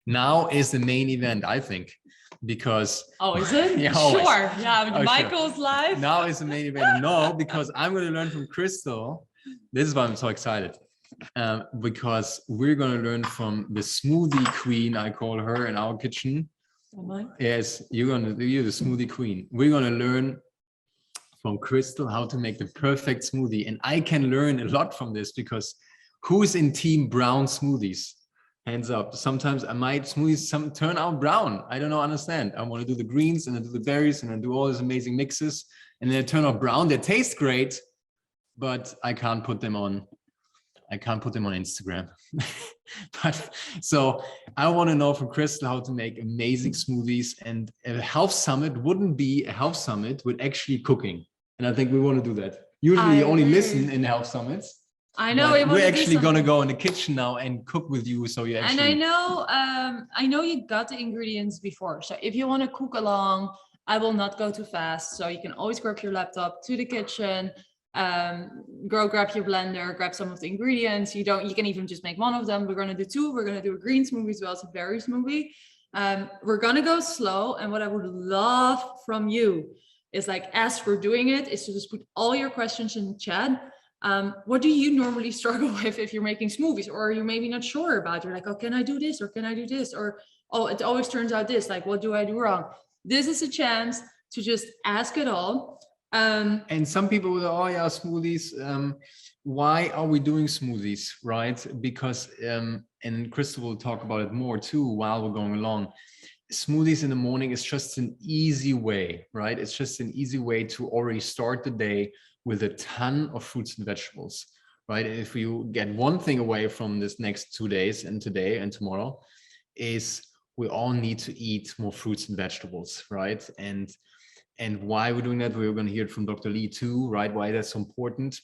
now is the main event, I think, because is it? yeah, sure. Yeah, oh, Michael's sure. live. Now is the main event. No, because I'm going to learn from Kristel. This is why I'm so excited. Because we're going to learn from the smoothie queen, I call her, in our kitchen. Yes, you're the smoothie queen. We're going to learn from Kristel how to make the perfect smoothie. And I can learn a lot from this, because who's in team brown smoothies? Hands up. Sometimes my smoothies turn out brown. I don't know, understand. I want to do the greens and then do the berries and then do all these amazing mixes. And they turn out brown. They taste great, but I can't put them on Instagram. But so I want to know from Kristel how to make amazing smoothies, and a health summit wouldn't be a health summit with actually cooking. And I think we want to do that. Usually you only listen in health summits. I know. We're actually going to go in the kitchen now and cook with you. So you actually. And I know you got the ingredients before. So if you want to cook along, I will not go too fast. So you can always grab your laptop to the kitchen, grab your blender, grab some of the ingredients. You can even just make one of them. We're going to do two. We're going to do a green smoothie as well as a berry smoothie. We're going to go slow. And what I would love from you is, like, as we're doing it, is to just put all your questions in the chat. What do you normally struggle with if you're making smoothies, or you're maybe not sure about? You're like, oh, can I do this, or can I do this, or oh, it always turns out this. Like, what do I do wrong? This is a chance to just ask it all. And some people will, oh yeah, smoothies. Why are we doing smoothies, right? Because and Kristel will talk about it more too while we're going along. Smoothies in the morning is just an easy way, right? It's just an easy way to already start the day with a ton of fruits and vegetables, right? And if you get one thing away from this next 2 days, and today and tomorrow, is we all need to eat more fruits and vegetables, right? And why we're doing that, we're going to hear it from Dr. Lee too, right? Why that's so important.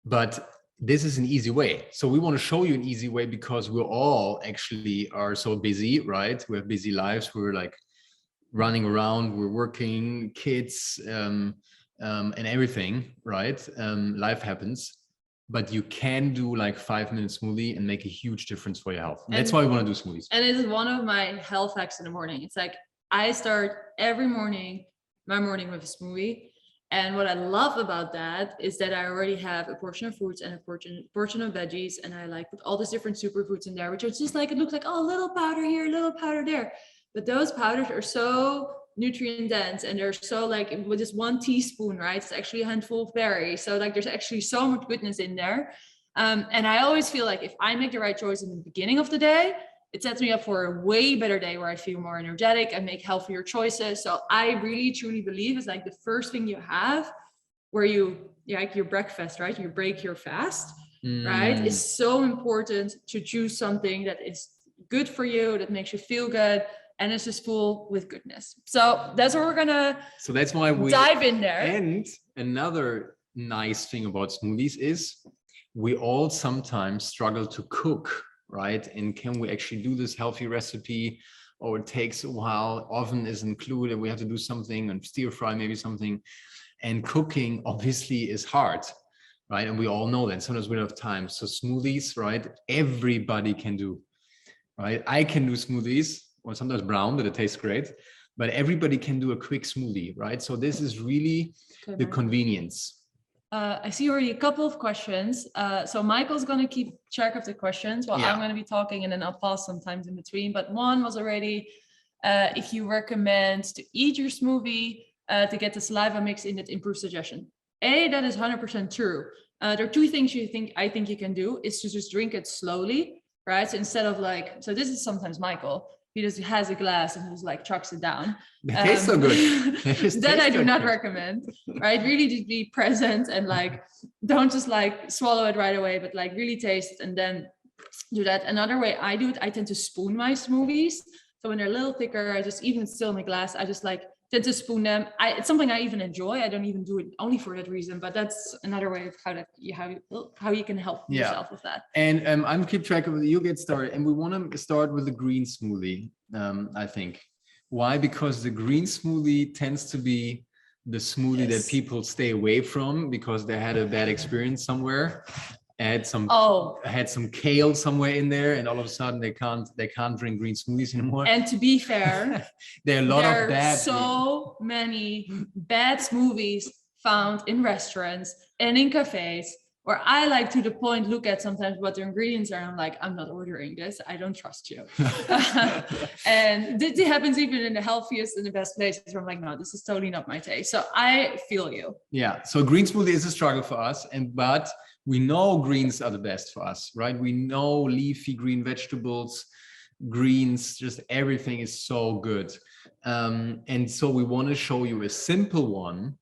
But this is an easy way. So we want to show you an easy way, because we're all actually are so busy, right? We have busy lives. We're like running around, we're working, kids, and everything, right? Life happens, but you can do like 5-minute smoothie and make a huge difference for your health. And that's why we want to do smoothies. And it is one of my health hacks in the morning. It's like, I start every morning, my morning with a smoothie. And what I love about that is that I already have a portion of fruits and a portion of veggies. And I like put all these different superfoods in there, which are just like, it looks like, oh, a little powder here, a little powder there. But those powders are so nutrient dense, and they're so, like, with just 1 teaspoon, right? It's actually a handful of berries. So like, there's actually so much goodness in there. And I always feel like if I make the right choice in the beginning of the day, it sets me up for a way better day where I feel more energetic and make healthier choices. So I really truly believe it's like the first thing you have, where like your breakfast, right? You break your fast, right? It's so important to choose something that is good for you, that makes you feel good, and it's just full with goodness. So that's what we're gonna. So that's why we dive in there. And another nice thing about smoothies is we all sometimes struggle to cook, right? And can we actually do this healthy recipe, or it takes a while, oven is included, we have to do something, and stir fry maybe something. And cooking obviously is hard, right? And we all know that sometimes we don't have time. So smoothies, right? Everybody can do, right? I can do smoothies, or sometimes brown, but it tastes great. But everybody can do a quick smoothie, right? So this is really the convenience. I see already a couple of questions. So Michael's going to keep track of the questions while I'm going to be talking, and then I'll pause sometimes in between. But one was already, if you recommend to eat your smoothie to get the saliva mix in that improves digestion. That is 100% true. There are 2 things I think you can do, is to just drink it slowly, right? So instead of like, so this is sometimes Michael. He just has a glass and just like chucks it down. It tastes so good. That I do not recommend, right? Really just be present and like, don't just like swallow it right away, but like really taste it and then do that. Another way I do it, I tend to spoon my smoothies. So when they're a little thicker, I just, even still in the glass, I just like tend to spoon them. It's something I even enjoy. I don't even do it only for that reason, but that's another way of how you can help yourself with that. And I'm keep track of it. You get started, and we want to start with the green smoothie. I think why? Because the green smoothie tends to be the smoothie that people stay away from because they had a bad experience somewhere. Oh, had some kale somewhere in there, and all of a sudden they can't drink green smoothies anymore. and to be fair, there are a lot of bad. So many bad smoothies found in restaurants and in cafes, where I like to the point look at sometimes what the ingredients are. I'm like, I'm not ordering this. I don't trust you. And this happens even in the healthiest and the best places where I'm like, no, this is totally not my taste. So I feel you. Yeah. So green smoothie is a struggle for us, but we know greens are the best for us, right? We know leafy green vegetables, greens, just everything is so good. And so we want to show you a simple one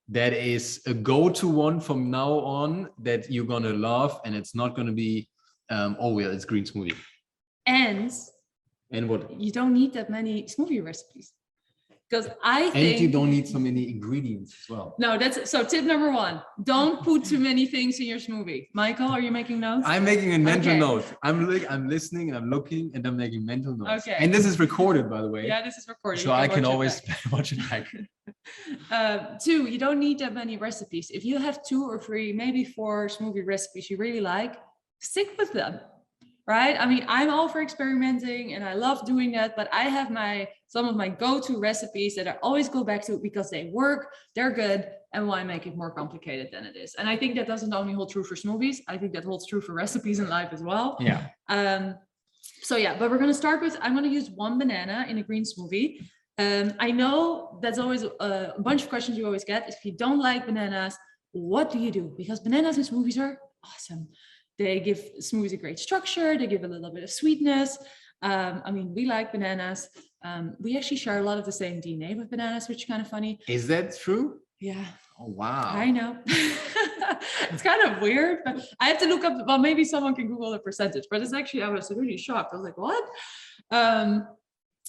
that is a go-to one from now on that you're going to love, and it's not going to be, oh, well, it's green smoothie. And what? You don't need that many smoothie recipes. Because I think... And you don't need so many ingredients as well. No, that's... So tip number one, don't put too many things in your smoothie. Michael, are you making notes? I'm making a mental note. I'm listening and I'm looking and I'm making mental notes. Okay. And this is recorded, by the way. Yeah, this is recorded. So I can always watch it back. Two, you don't need that many recipes. If you have 2 or 3, maybe 4 smoothie recipes you really like, stick with them. Right? I mean, I'm all for experimenting and I love doing that, but I have some of my go-to recipes that I always go back to because they work, they're good, and why make it more complicated than it is? And I think that doesn't only hold true for smoothies. I think that holds true for recipes in life as well. Yeah. So yeah, but we're going to start with, I'm going to use 1 banana in a green smoothie. I know that's always a bunch of questions you always get. If you don't like bananas, what do you do? Because bananas in smoothies are awesome. They give smoothies a great structure. They give a little bit of sweetness. I mean, we like bananas. We actually share a lot of the same DNA with bananas, which is kind of funny. Is that true? Yeah. Oh, wow. I know. It's kind of weird, but I have to look up, well, maybe someone can Google the percentage, but it's actually, I was really shocked. I was like, what?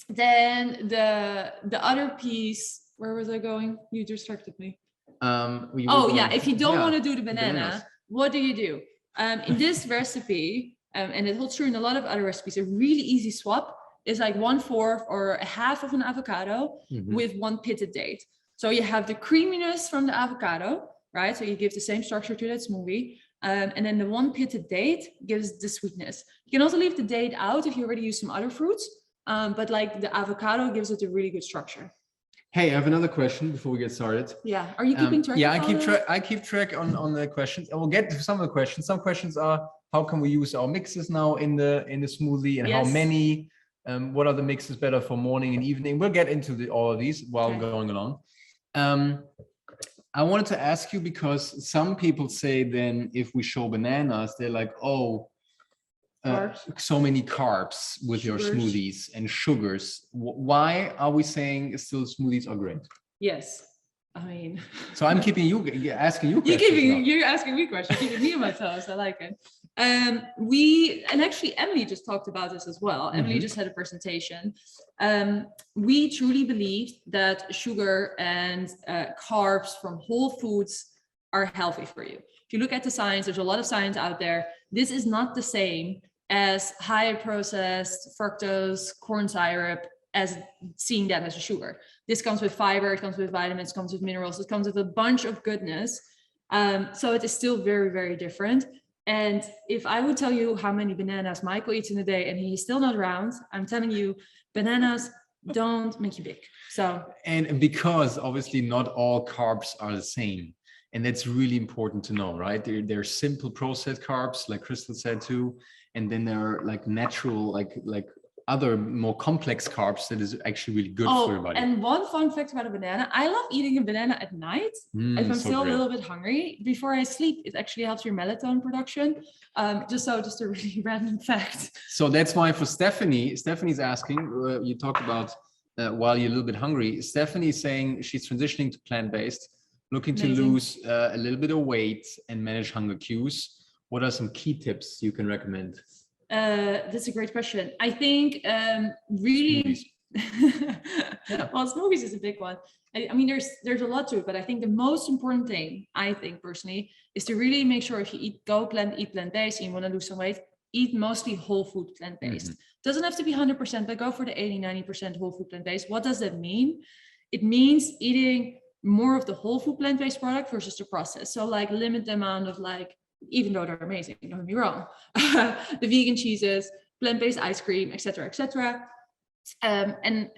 Then the other piece, where was I going? You distracted me. If you don't want to do the banana, what do? In this recipe, and it holds true in a lot of other recipes, a really easy swap is like 1/4 or a half of an avocado with 1 pitted date. So you have the creaminess from the avocado, right? So you give the same structure to that smoothie. And then the 1 pitted date gives the sweetness. You can also leave the date out if you already use some other fruits, but like the avocado gives it a really good structure. Hey, I have another question before we get started. Yeah, are you keeping track? Yeah, I keep track on the questions. I will get to some of the questions. Some questions are, how can we use our mixes now in the smoothie, and how many? What are the mixes better for morning and evening? We'll get into all of these while going along. I wanted to ask you, because some people say then if we show bananas, they're like, oh, so many carbs with your smoothies and sugars. Why are we saying still smoothies are great? Yes. I mean, so I'm asking you questions. You're asking me questions, keeping me on my toes. I like it. And actually Emily just talked about this as well. Emily just had a presentation. We truly believe that sugar and carbs from whole foods are healthy for you. If you look at the science, there's a lot of science out there. This is not the same as high processed fructose corn syrup, as seeing that as a sugar. This comes with fiber, it comes with vitamins, it comes with minerals, it comes with a bunch of goodness. So it is still very, very different. And if I would tell you how many bananas Michael eats in a day and he's still not around, I'm telling you, bananas don't make you big. So, and because obviously not all carbs are the same. And that's really important to know, right? There are simple processed carbs, like Kristel said too. And then there are like natural, like other more complex carbs that is actually really good for your body. And one fun fact about a banana, I love eating a banana at night. If I'm still a little bit hungry before I sleep, it actually helps your melatonin production. Just a really random fact. So that's why for Stephanie's asking, you talked about while you're a little bit hungry, Stephanie's saying she's transitioning to plant-based, looking to lose a little bit of weight and manage hunger cues. What are some key tips you can recommend? That's a great question. I think really, well, smoothies is a big one. I mean, there's a lot to it, but I think the most important thing, I think personally, is to really make sure if you eat plant-based and you want to lose some weight, eat mostly whole food plant-based. Doesn't have to be 100%, but go for the 80-90% whole food plant-based. What does that mean? It means eating more of the whole food plant-based product versus the processed. So like limit the amount of like even though they're amazing, don't get me wrong. The vegan cheeses, plant-based ice cream, etc., etc. And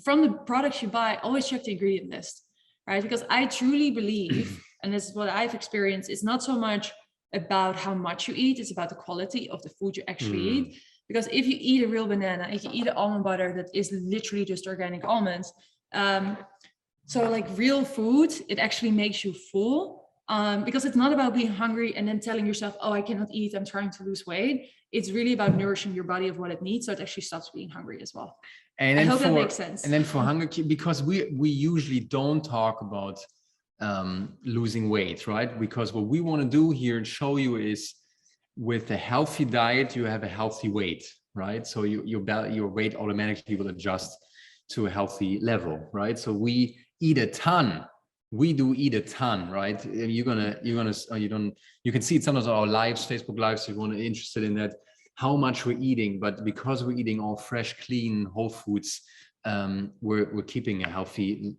from the products you buy, always check the ingredient list, right? Because I truly believe, and this is what I've experienced, it's not so much about how much you eat, it's about the quality of the food you actually eat. Because if you eat a real banana, if you eat an almond butter that is literally just organic almonds, so like real food, it actually makes you full, because it's not about being hungry and then telling yourself, oh, I cannot eat, I'm trying to lose weight. It's really about nourishing your body of what it needs, so it actually stops being hungry as well. And I hope that makes sense. And then for hunger, because we usually don't talk about losing weight, right? Because what we want to do here and show you is, with a healthy diet, you have a healthy weight, right? So your weight automatically will adjust to a healthy level, right? So we eat a ton. We do eat a ton, right? You can see it sometimes on our lives, Facebook lives, if you're interested in that, how much we're eating. But because we're eating all fresh, clean, whole foods, we're keeping a healthy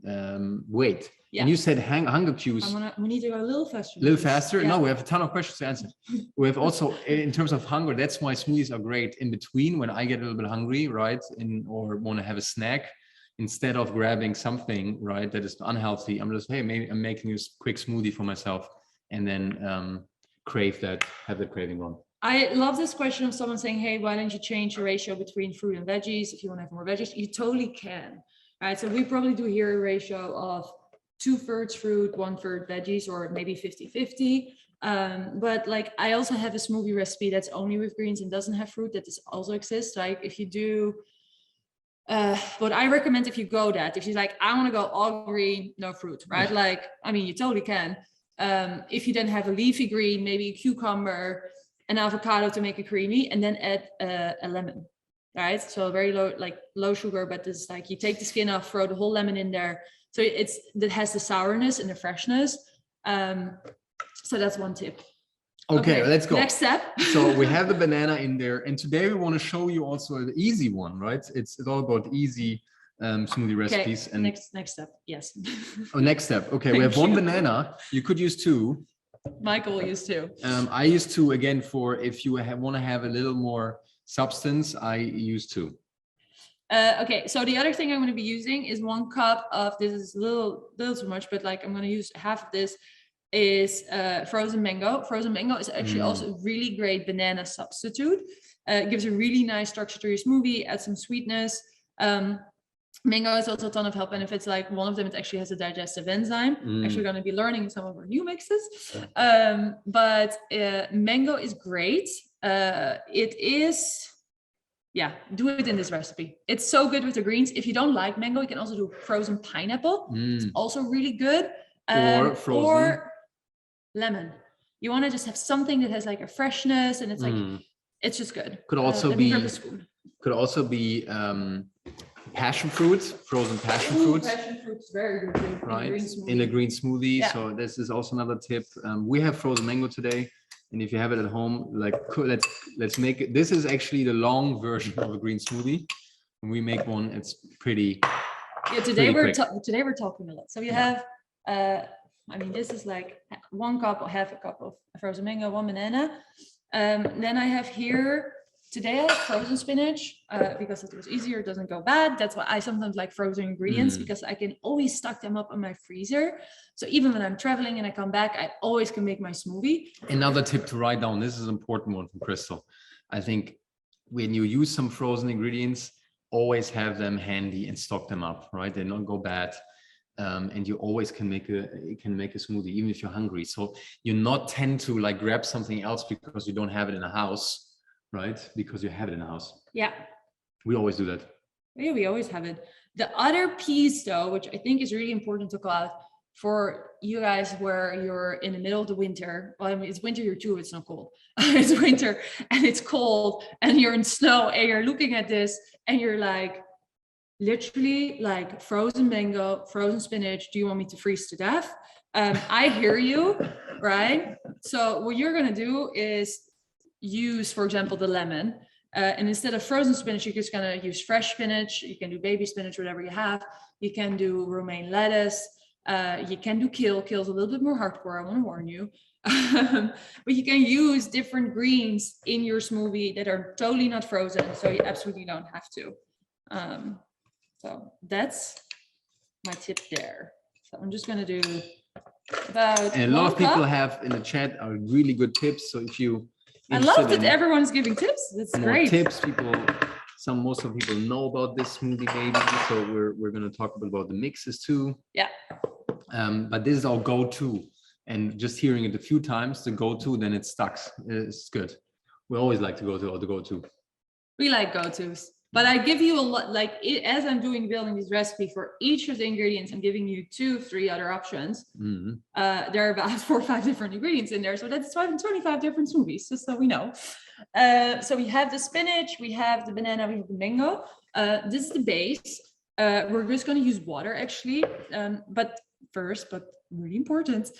weight. Yeah. And you said hunger cues. We need to go a little faster. A little faster? Yeah. No, we have a ton of questions to answer. We have also, in terms of hunger, that's why smoothies are great in between, when I get a little bit hungry, right? Or want to have a snack. Instead of grabbing something, right, that is unhealthy, I'm just, hey, maybe I'm making a quick smoothie for myself, and then have the craving on. I love this question of someone saying, hey, why don't you change the ratio between fruit and veggies if you want to have more veggies? You totally can, right? So we probably do here a ratio of 2/3 fruit, 1/3 veggies, or maybe 50-50. But like, I also have a smoothie recipe that's only with greens and doesn't have fruit, that also exists. Like if you do, what I recommend, if you go that, if you're like, I want to go all green, no fruit, right? Like, I mean, you totally can. If you then have a leafy green, maybe a cucumber, an avocado to make it creamy, and then add a lemon, right? So very low sugar, but this is like, you take the skin off, throw the whole lemon in there. So that has the sourness and the freshness. So that's one tip. Okay, let's go. Next step. So we have the banana in there, and today we want to show you also the easy one, right? It's all about easy smoothie recipes. Okay, and next step, yes. Oh, next step. Okay, we have one banana. You could use two. Michael will use two. I use two again for if you want to have a little more substance. I use two. Okay, so the other thing I'm going to be using is 1 cup of, this is a little too much, but like I'm going to use half of this, is frozen mango. Frozen mango is actually also a really great banana substitute. It gives a really nice structure to your smoothie, adds some sweetness. Mango has also a ton of health benefits. Like one of them, it actually has a digestive enzyme. Actually going to be learning some of our new mixes. But mango is great. It is, yeah, do it in this recipe. It's so good with the greens. If you don't like mango, you can also do frozen pineapple. It's also really good. Or frozen. Or lemon. You want to just have something that has like a freshness, and it's like, it's just good. Could also be passion fruit, frozen passion fruits. Passion fruits, very good. Right, in a green smoothie. Yeah. So this is also another tip. We have frozen mango today, and if you have it at home, like, let's make it. This is actually the long version of a green smoothie. When we make one, it's pretty. Yeah, today we're talking a lot. So you have, I mean, this is like 1 cup or half a cup of frozen mango, 1 banana. Then I have here, today I have frozen spinach because it was easier, it doesn't go bad. That's why I sometimes like frozen ingredients, because I can always stock them up in my freezer. So even when I'm traveling and I come back, I always can make my smoothie. Another tip to write down, this is an important one from Kristel. I think when you use some frozen ingredients, always have them handy and stock them up, right? They don't go bad. And you always can make a smoothie, even if you're hungry. So you not tend to like grab something else because you don't have it in the house, right? Because you have it in the house. Yeah. We always do that. Yeah, we always have it. The other piece though, which I think is really important to call out for you guys where you're in the middle of the winter. Well, I mean, it's winter here too, it's not cold. It's winter and it's cold and you're in snow and you're looking at this and you're like, literally like frozen mango, frozen spinach. Do you want me to freeze to death? I hear you, right? So what you're going to do is use, for example, the lemon. And instead of frozen spinach, you're just going to use fresh spinach. You can do baby spinach, whatever you have. You can do romaine lettuce. You can do kale. Kale's a little bit more hardcore, I want to warn you. But you can use different greens in your smoothie that are totally not frozen, so you absolutely don't have to. So that's my tip there. So I'm just gonna do about. And a lot of people cup. have in the chat are really good tips. So if you I love that everyone's giving tips. That's more great. tips, most of people know about this smoothie maybe. So we're gonna talk about the mixes too. Yeah. But this is our go-to, and just hearing it a few times, the go-to, then it stuck. It's good. We always like to go to the go-to. We like go-tos. But I give you a lot, like as I'm building this recipe for each of the ingredients, I'm giving you 2-3 other options. Mm-hmm. There are about 4 or 5 different ingredients in there. So that's 25 different smoothies, just so we know. So we have the spinach, we have the banana, we have the mango. This is the base. We're just going to use water actually. But really important,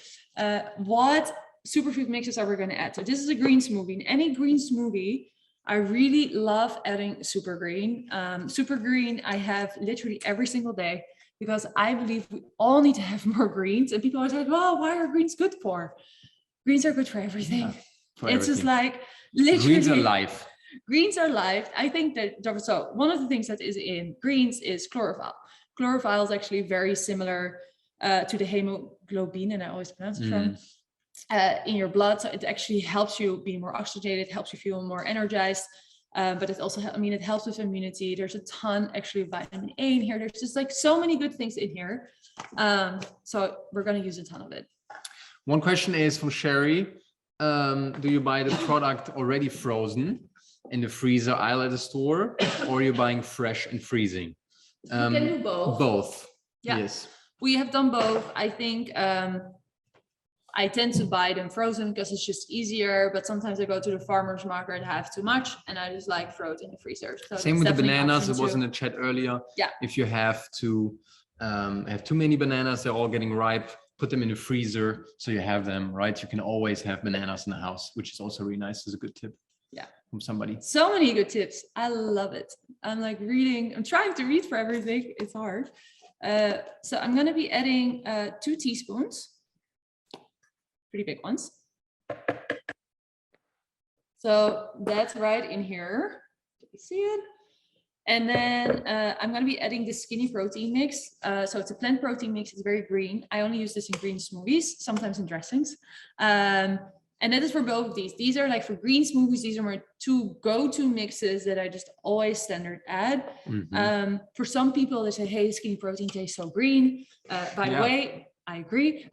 what superfood mixes are we going to add? So this is a green smoothie. In any green smoothie, I really love adding super green. Super green I have literally every single day, because I believe we all need to have more greens. And people are like, oh, why are greens good for? Greens are good for everything. Yeah, for it's everything. Just like literally. Greens are life. Greens are life. I think that, so one of the things that is in greens is chlorophyll. Chlorophyll is actually very similar to the hemoglobin, and I always pronounce it wrong. In your blood, so it actually helps you be more oxygenated, helps you feel more energized, but it also, it helps with immunity. There's a ton actually of vitamin A in here. There's just like so many good things in here, so we're going to use a ton of it. One question is from Sherry: do you buy the product already frozen in the freezer aisle at the store, or are you buying fresh and freezing? You can do both. Both. Yeah. Yes. We have done both. I think I tend to buy them frozen because it's just easier, but sometimes I go to the farmer's market and have too much, and I just like throw it in the freezer. So same with the bananas. It was in the chat earlier. Yeah. If you have to have too many bananas, they're all getting ripe, put them in the freezer so you have them, right? You can always have bananas in the house, which is also really nice. Is a good tip. Yeah. From somebody. So many good tips. I love it. I'm like reading. I'm trying to read for everything. It's hard. So I'm going to be adding 2 teaspoons. Pretty big ones. So that's right in here. Do you see it? And then I'm going to be adding the skinny protein mix. So it's a plant protein mix. It's very green. I only use this in green smoothies, sometimes in dressings. And that is for both of these. These are like for green smoothies. These are my 2 go-to mixes that I just always standard add. Mm-hmm. For some people, they say, hey, skinny protein tastes so green. By the way, I agree.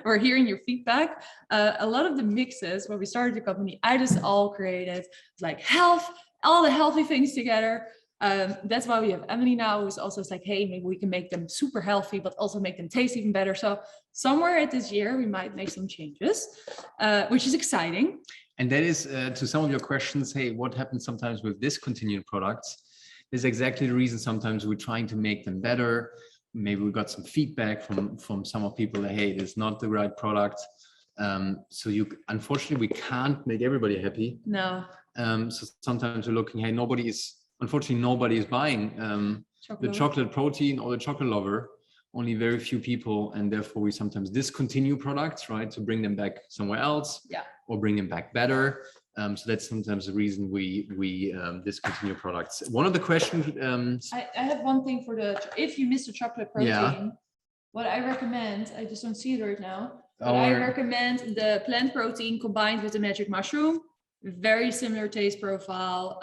We're hearing your feedback. A lot of the mixes, when we started the company, I just all created like health, all the healthy things together. That's why we have Emily now, who's also like, hey, maybe we can make them super healthy, but also make them taste even better. So somewhere at this year, we might make some changes, which is exciting. And that is to some of your questions, hey, what happens sometimes with discontinued products? This is exactly the reason sometimes we're trying to make them better. Maybe we got some feedback from some of people that, hey, it's not the right product. So unfortunately, we can't make everybody happy. No. So sometimes we're looking, hey, unfortunately, nobody is buying the chocolate protein or the chocolate lover, only very few people. And therefore we sometimes discontinue products, right? To bring them back somewhere else, or bring them back better. So that's sometimes the reason we discontinue products. One of the questions. I have one thing for if you miss the chocolate protein, what I recommend, I just don't see it right now. But I recommend the plant protein combined with the magic mushroom. Very similar taste profile.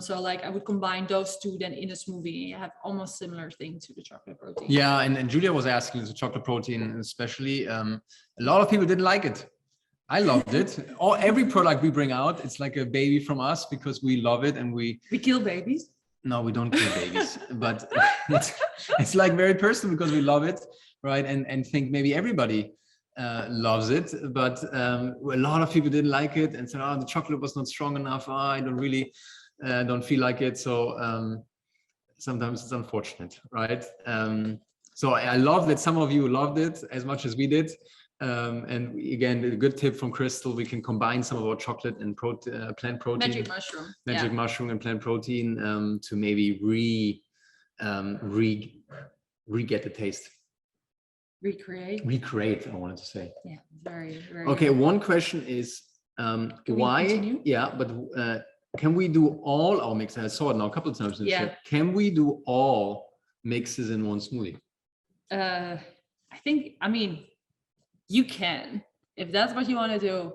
So like I would combine those 2 then in a smoothie. You have almost similar thing to the chocolate protein. Yeah, and Julia was asking the chocolate protein, especially. A lot of people didn't like it. I loved it. Every product we bring out, it's like a baby from us because we love it and we kill babies. No, we don't kill babies, but it's like very personal because we love it, right? And think maybe everybody loves it, but a lot of people didn't like it and said, oh, the chocolate was not strong enough. Oh, I don't really don't feel like it. So sometimes it's unfortunate, right? So I love that some of you loved it as much as we did. And again, a good tip from Kristel, we can combine some of our chocolate and plant protein, magic mushroom and plant protein to maybe re-get the taste. Recreate, I wanted to say. Yeah, very, very. Okay, one question is why? Yeah, but can we do all our mixes? I saw it now a couple of times in the chat. Can we do all mixes in one smoothie? I mean, you can. If that's what you want to do,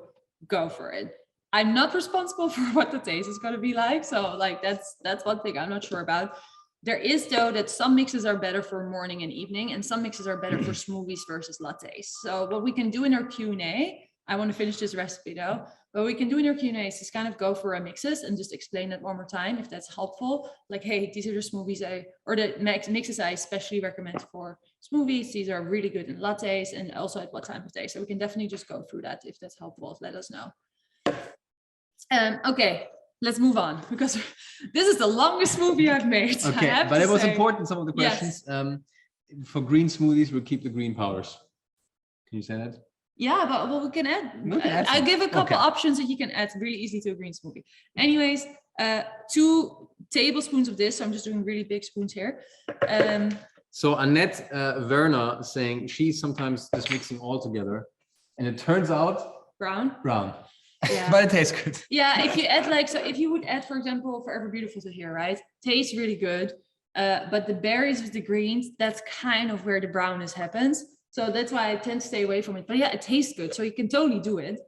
go for it. I'm not responsible for what the taste is going to be like. So like that's one thing I'm not sure about. There is though that some mixes are better for morning and evening, and some mixes are better for smoothies versus lattes. So what we can do in our Q&A, I want to finish this recipe though. What we can do in our Q&A is just kind of go for our mixes and just explain that one more time if that's helpful. Like, hey, these are the smoothies or the mixes I especially recommend for smoothies. These are really good in lattes and also at what time of day. So we can definitely just go through that if that's helpful. Let us know. Okay, let's move on because this is the longest smoothie I've made. Okay, but it was important, some of the questions. Yes. For green smoothies, we'll keep the green powders. Can you say that? Yeah, but we can add. I'll give a couple options that you can add really easily to a green smoothie. Anyways, 2 tablespoons of this. So I'm just doing really big spoons here. So Annette Werner saying she's sometimes just mixing all together, and it turns out brown. Yeah. But it tastes good. Yeah, if you add if you would add, for example, Forever Beautiful to here, right? Tastes really good. But the berries with the greens, that's kind of where the brownness happens. So that's why I tend to stay away from it. But yeah, it tastes good. So you can totally do it.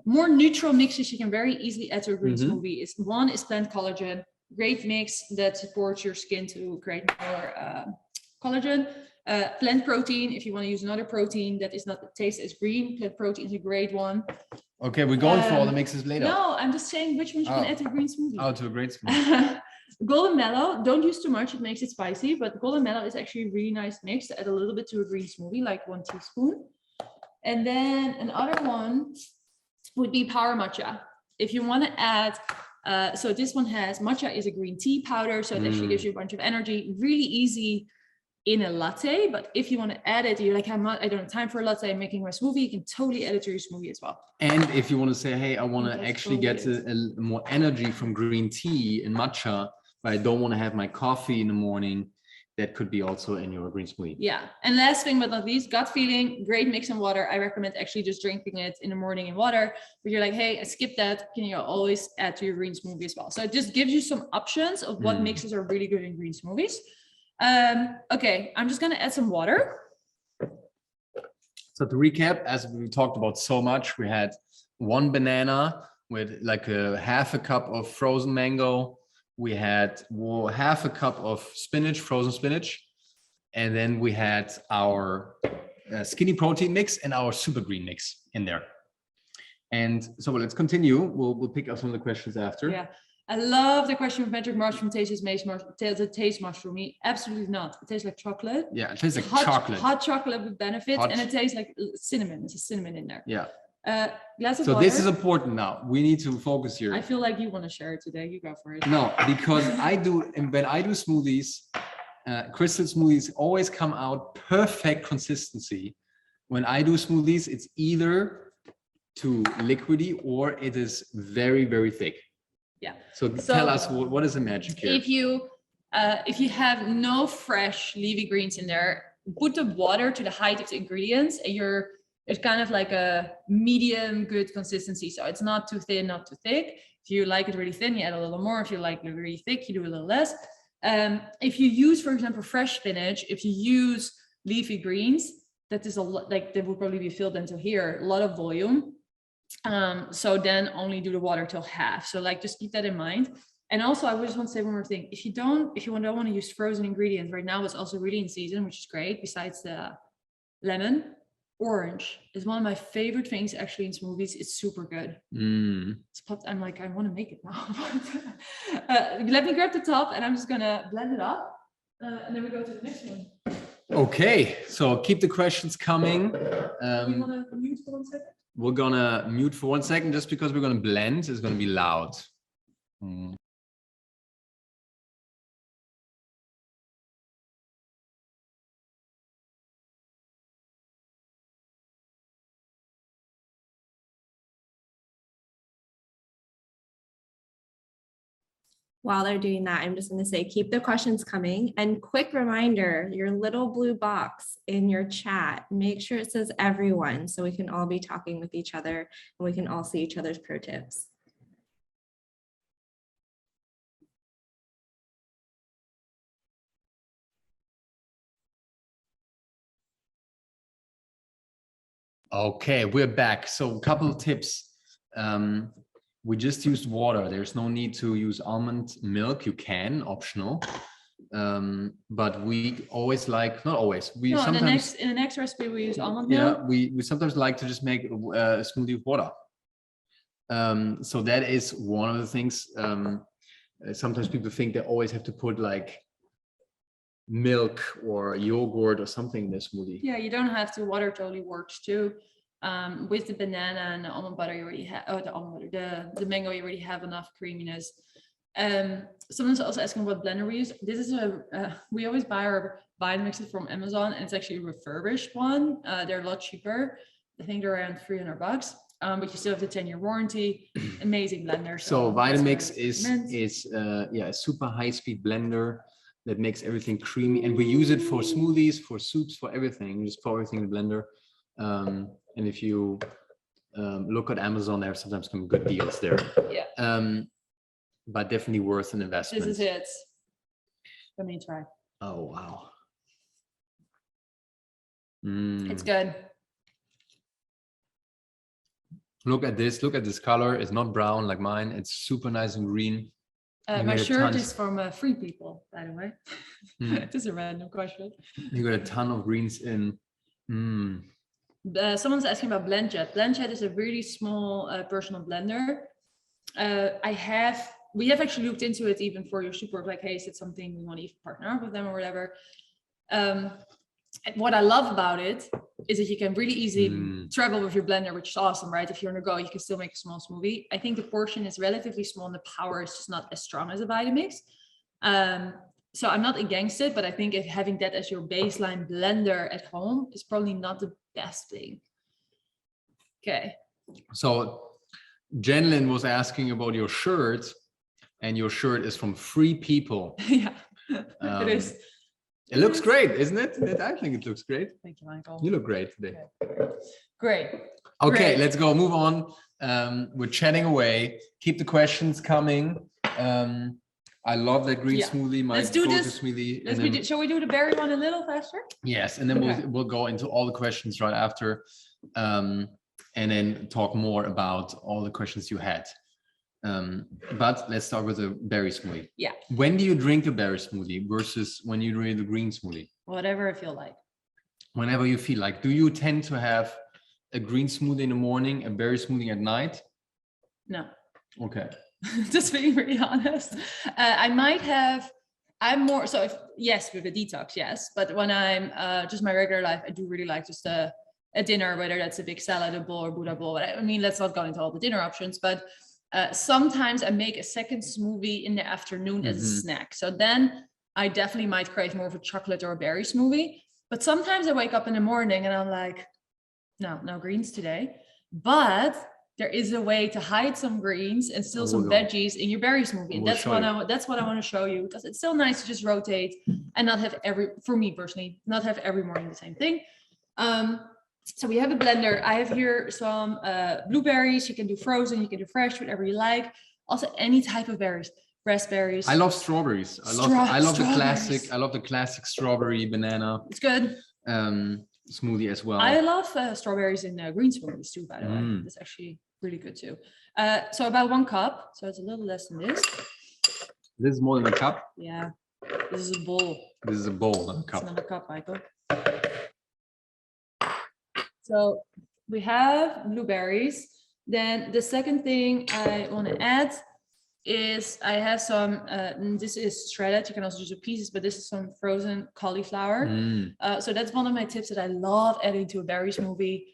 More neutral mixes you can very easily add to a green smoothie. One is plant collagen, great mix that supports your skin to create more collagen. Plant protein, if you want to use another protein that is not taste as green, plant protein is a great one. Okay, we're going for all the mixes later. No, I'm just saying which ones you can add to a green smoothie. Oh, to a great smoothie. Golden Mellow, don't use too much, it makes it spicy, but Golden Mellow is actually a really nice mix to add a little bit to a green smoothie, like 1 teaspoon. And then another one would be Power Matcha. If you want to add, so this one has, matcha is a green tea powder, so it actually gives you a bunch of energy, really easy in a latte, but if you want to add it, you're like, I don't have time for a latte, I'm making my smoothie, you can totally add it to your smoothie as well. And if you want to say, hey, I want to actually get a more energy from green tea and matcha, but I don't want to have my coffee in the morning, that could be also in your green smoothie. Yeah, and last thing but not least, gut feeling, great mix in water. I recommend actually just drinking it in the morning in water, but you're like, hey, I skipped that, can you always add to your green smoothie as well? So it just gives you some options of what mixes are really good in green smoothies. Okay, I'm just gonna add some water. So to recap, as we talked about so much, we had 1 banana with like half a cup of frozen mango. We had half a cup of spinach, frozen spinach. And then we had our skinny protein mix and our super green mix in there. And so let's continue. We'll pick up some of the questions after. Yeah. I love the question of magic mushroom tastes as taste mushroom. Absolutely not. It tastes like chocolate. Yeah, it tastes like chocolate. Hot chocolate with benefits, and it tastes like cinnamon. There's a cinnamon in there. Yeah. Glass of so water. This is important now. We need to focus here. I feel like you want to share it today. You go for it. No, because when I do smoothies, Kristel smoothies always come out perfect consistency. When I do smoothies, it's either too liquidy or it is very, very thick. Yeah. So tell us what is the magic here? If you have no fresh leafy greens in there, put the water to the height of the ingredients, and it's kind of like a medium good consistency. So it's not too thin, not too thick. If you like it really thin, you add a little more. If you like it really thick, you do a little less. If you use, for example, fresh spinach, if you use leafy greens, that is a lot, like they would probably be filled into here, a lot of volume. So then only do the water till half. So like, just keep that in mind. And also I just want to say one more thing. If you don't want to use frozen ingredients right now, it's also really in season, which is great. Besides the lemon, orange is one of my favorite things actually in smoothies. It's super good. I'm like, I want to make it now. Let me grab the top and I'm just gonna blend it up. And then we go to the next one. Okay, so keep the questions coming. You want to mute for 1 second? We're gonna mute for 1 second just because we're gonna blend. It's gonna be loud. While they're doing that, I'm just going to say, keep the questions coming. And quick reminder, your little blue box in your chat, make sure it says everyone so we can all be talking with each other and we can all see each other's pro tips. Okay, we're back. So a couple of tips. We just used water. There's no need to use almond milk. You can, optional. But we always like, not always, we No, sometimes in the next recipe we use almond milk. yeah, we sometimes like to just make a smoothie with water. So that is one of the things. Sometimes people think they always have to put like milk or yogurt or something in the smoothie. Yeah, you don't have to. Water totally works too. With the banana and the almond butter, you already have, oh, the almond butter, the mango, you already have enough creaminess. Someone's also asking what blender we use. This is we always buy our Vitamixes from Amazon, and it's actually a refurbished one. They're a lot cheaper. I think they're around $300. But you still have the 10-year warranty. Amazing blender. So Vitamix is a super high-speed blender that makes everything creamy, and we use it for smoothies, for soups, for everything. Just pour everything in the blender. And if you look at Amazon, there are sometimes some good deals there. Yeah. But definitely worth an investment. This is it. Let me try. Oh wow. It's good. Look at this. Look at this color. It's not brown like mine. It's super nice and green. My shirt is from Free People, by the way. It is a random question. You got a ton of greens in. Someone's asking about BlendJet. BlendJet is a really small personal blender. We have actually looked into it even for your super, like, hey, is it something we want to even partner up with them or whatever? What I love about it is that you can really easily travel with your blender, which is awesome, right? If you're on the go, you can still make a small smoothie. I think the portion is relatively small and the power is just not as strong as a Vitamix. So I'm not against it, but I think if having that as your baseline blender at home is probably not the best thing. Okay. So Jenlyn was asking about your shirt, and your shirt is from Free People. Yeah, it is. It looks great, isn't it? I think it looks great. Thank you, Michael. You look great today. Okay. Great. Okay, Great. let's go. Move on. We're chatting away. Keep the questions coming. I love that green smoothie. My Let's do go-to this. smoothie. Shall we do the berry one a little faster? Yes, and then Okay. we'll go into all the questions right after, and then talk more about all the questions you had. But let's start with the berry smoothie. Yeah. When do you drink a berry smoothie versus when you drink the green smoothie? Whatever I feel like. Whenever you feel like. Do you tend to have a green smoothie in the morning, a berry smoothie at night? No. Okay. Just being really honest. I'm more, so if, yes, with a detox, yes. But when I'm just my regular life, I do really like just a dinner, whether that's a big salad, a bowl or Buddha bowl. I mean, let's not go into all the dinner options, but sometimes I make a second smoothie in the afternoon as a snack. So then I definitely might crave more of a chocolate or a berry smoothie. But sometimes I wake up in the morning and I'm like, no greens today. But there is a way to hide some greens and still some veggies in your berry smoothie. And that's what I want to show you, because it's still nice to just rotate and not have for me personally, not have every morning the same thing. So we have a blender. I have here some blueberries. You can do frozen, you can do fresh, whatever you like. Also any type of berries, raspberries. I love strawberries. I love the classic strawberry banana. It's good. Smoothie as well. I love strawberries in green smoothies too, by the way. It's actually really good too. So about 1 cup. So it's a little less than this. This is more than a cup. Yeah. This is a bowl. This is a bowl, not a cup. It's not a cup, Michael. So we have blueberries. Then the second thing I want to add is I have some, this is shredded, you can also use the pieces, but this is some frozen cauliflower. So that's one of my tips that I love adding to a berry smoothie.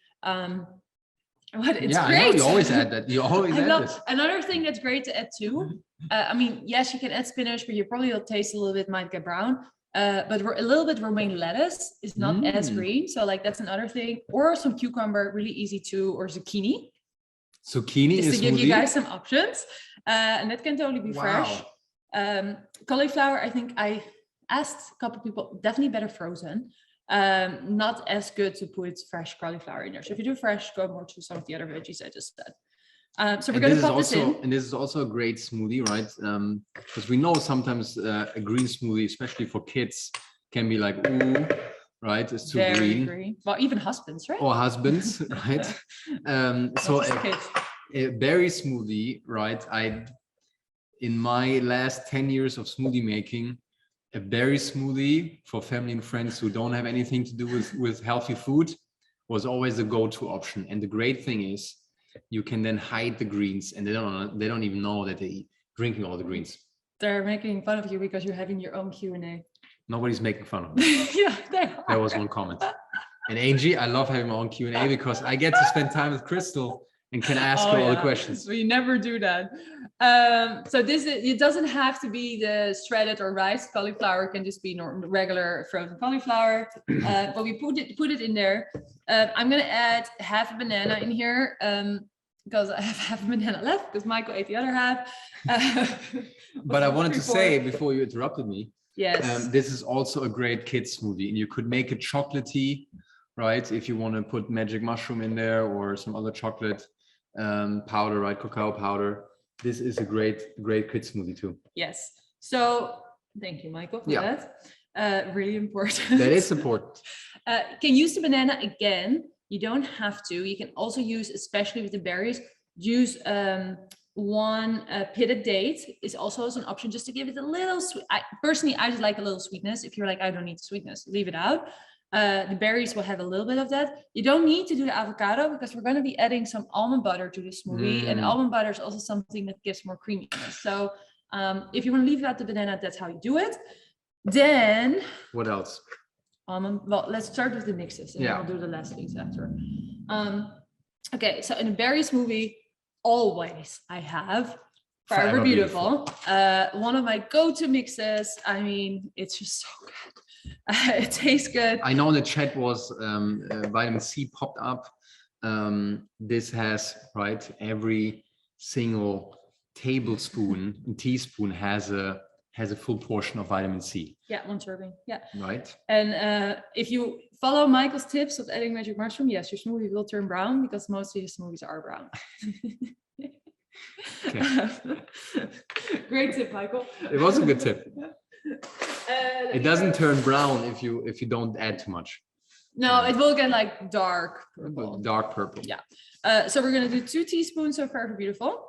It's great. You always add that. You always add this. Another thing that's great to add too, I mean, yes, you can add spinach, but you probably will taste a little bit, might get brown. But a little bit romaine lettuce is not as green. So like that's another thing. Or some cucumber, really easy too, or zucchini. Zucchini just is to give you guys some options. And that can totally be fresh. Cauliflower, I think I asked a couple people, definitely better frozen. Not as good to put fresh cauliflower in there. So if you do fresh, go more to some of the other veggies I just said. So we're going to pop this in. And this is also a great smoothie, right? Because we know sometimes a green smoothie, especially for kids, can be like, ooh, right? It's too green. Well, even husbands, right? Or husbands, right? So a berry smoothie, right? In my last 10 years of smoothie making, a berry smoothie for family and friends who don't have anything to do with healthy food was always the go-to option. And the great thing is you can then hide the greens and they don't even know that they're drinking all the greens. They're making fun of you because you're having your own Q&A. Nobody's making fun of me. Yeah, they are. There was one comment. And Angie, I love having my own Q&A because I get to spend time with Kristel and can ask her all the questions. We never do that. So it doesn't have to be the shredded or riced cauliflower. It can just be regular frozen cauliflower. But we put it in there. I'm gonna add half a banana in here because I have half a banana left because Michael ate the other half. But I wanted to say before you interrupted me, yes, this is also a great kids smoothie, and you could make it chocolatey, right? If you want to put magic mushroom in there or some other chocolate powder, right? Cacao powder. This is a great kids smoothie too. Yes. So thank you, Michael, for that. Really important. That is important. Can use the banana again. You don't have to. You can also use, especially with the berries, use one pitted date is also as an option just to give it a little sweet. Personally, I just like a little sweetness. If you're like, I don't need sweetness, leave it out. The berries will have a little bit of that. You don't need to do the avocado because we're going to be adding some almond butter to the smoothie, and almond butter is also something that gives more creaminess. So if you want to leave out the banana, that's how you do it. Then what else? Well, let's start with the mixes, and then we'll do the last things after. Okay, so in a berry smoothie, always I have Forever Beautiful. One of my go-to mixes. I mean, it's just so good. It tastes good. I know in the chat was vitamin C popped up. This has, right, every single tablespoon and teaspoon has a full portion of vitamin C. Yeah, 1 serving. Yeah. Right. And if you follow Michael's tips of adding magic mushroom, yes, your smoothie will turn brown because most of your smoothies are brown. Great tip, Michael. It was a good tip. It doesn't turn brown if you don't add too much. No, it will get like dark purple. Dark purple. Yeah. So we're gonna do 2 teaspoons of Forever Beautiful.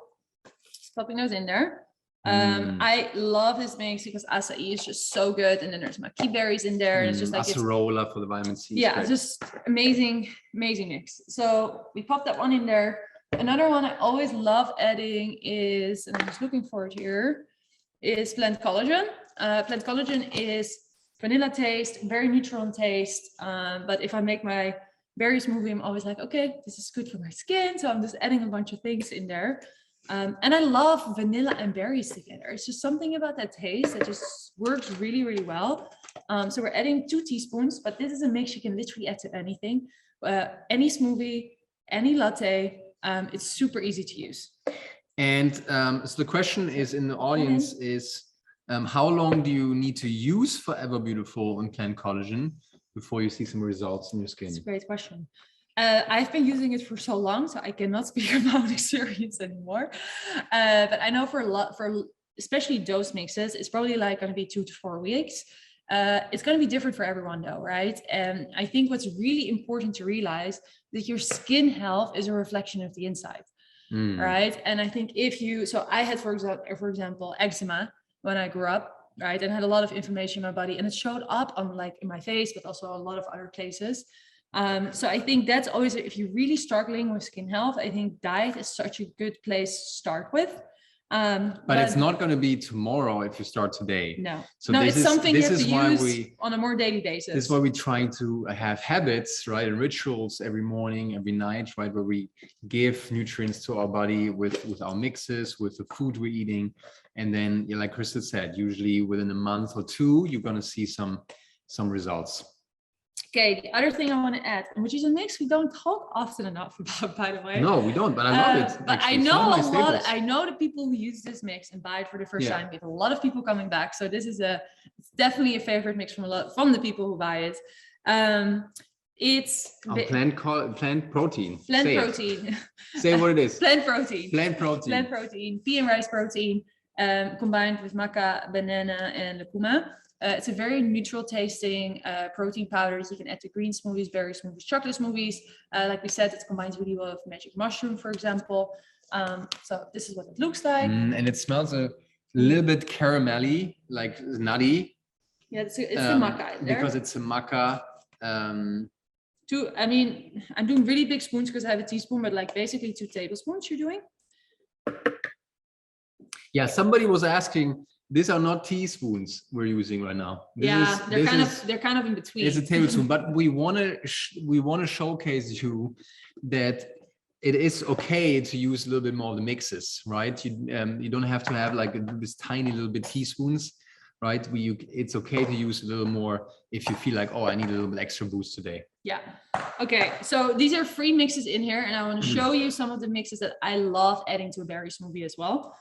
Popping those in there. I love this mix because acai is just so good, and then there's maqui berries in there. And it's just like acerola for the vitamin C. Yeah, just amazing mix. So we pop that one in there. Another one I always love adding is, and I'm just looking for it here, is plant collagen. Plant collagen is vanilla taste, very neutral in taste. But if I make my berry smoothie, I'm always like, okay, this is good for my skin. So I'm just adding a bunch of things in there. And I love vanilla and berries together. It's just something about that taste that just works really, really well. So we're adding 2 teaspoons, but this is a mix you can literally add to anything. Any smoothie, any latte. It's super easy to use. And so the question is in the audience is, how long do you need to use Forever Beautiful and plant collagen before you see some results in your skin? That's a great question. I've been using it for so long, so I cannot speak about experience anymore. But I know for especially dose mixes, it's probably like going to be 2 to 4 weeks. It's going to be different for everyone though, right? And I think what's really important to realize that your skin health is a reflection of the inside, right? And I think so I had, for example, eczema when I grew up, right? And had a lot of inflammation in my body, and it showed up on like in my face, but also a lot of other places. So I think that's always, if you're really struggling with skin health, I think diet is such a good place to start with. But it's not going to be tomorrow if you start today. No, so no, it's something you have to use we, on a more daily basis. This is why we're trying to have habits, right, and rituals every morning, every night, right, where we give nutrients to our body with our mixes, with the food we're eating, and then, like Kristel said, usually within a month or 2, you're going to see some results. Okay, the other thing I want to add, which is a mix we don't talk often enough about, by the way. No, we don't, but I love it. But actually. I It's know one a of my lot. staples. I know the people who use this mix and buy it for the first Yeah. time. We have a lot of people coming back, so this is it's definitely a favorite mix from the people who buy it. It's plant protein. Plant Say it. protein. Say what it is. Plant protein. Plant protein. Plant protein. Pea and rice protein combined with maca, banana, and lucuma. It's a very neutral tasting protein powders. You can add to green smoothies, berry smoothies, chocolate smoothies. Like we said, it combines really well with magic mushroom, for example. So this is what it looks like. And it smells a little bit caramelly, like nutty. Yeah, it's the maca in there. Because it's a maca. I mean, I'm doing really big spoons because I have a teaspoon, but like basically 2 tablespoons you're doing. Yeah, somebody was asking, these are not teaspoons we're using right now. They're kind of in between. It's a tablespoon, but we want to showcase you that it is okay to use a little bit more of the mixes, right? You don't have to have like this tiny little bit teaspoons, right? It's okay to use a little more if you feel like, oh, I need a little bit extra boost today. Yeah. Okay. So these are free mixes in here, and I want to show you some of the mixes that I love adding to a berry smoothie as well.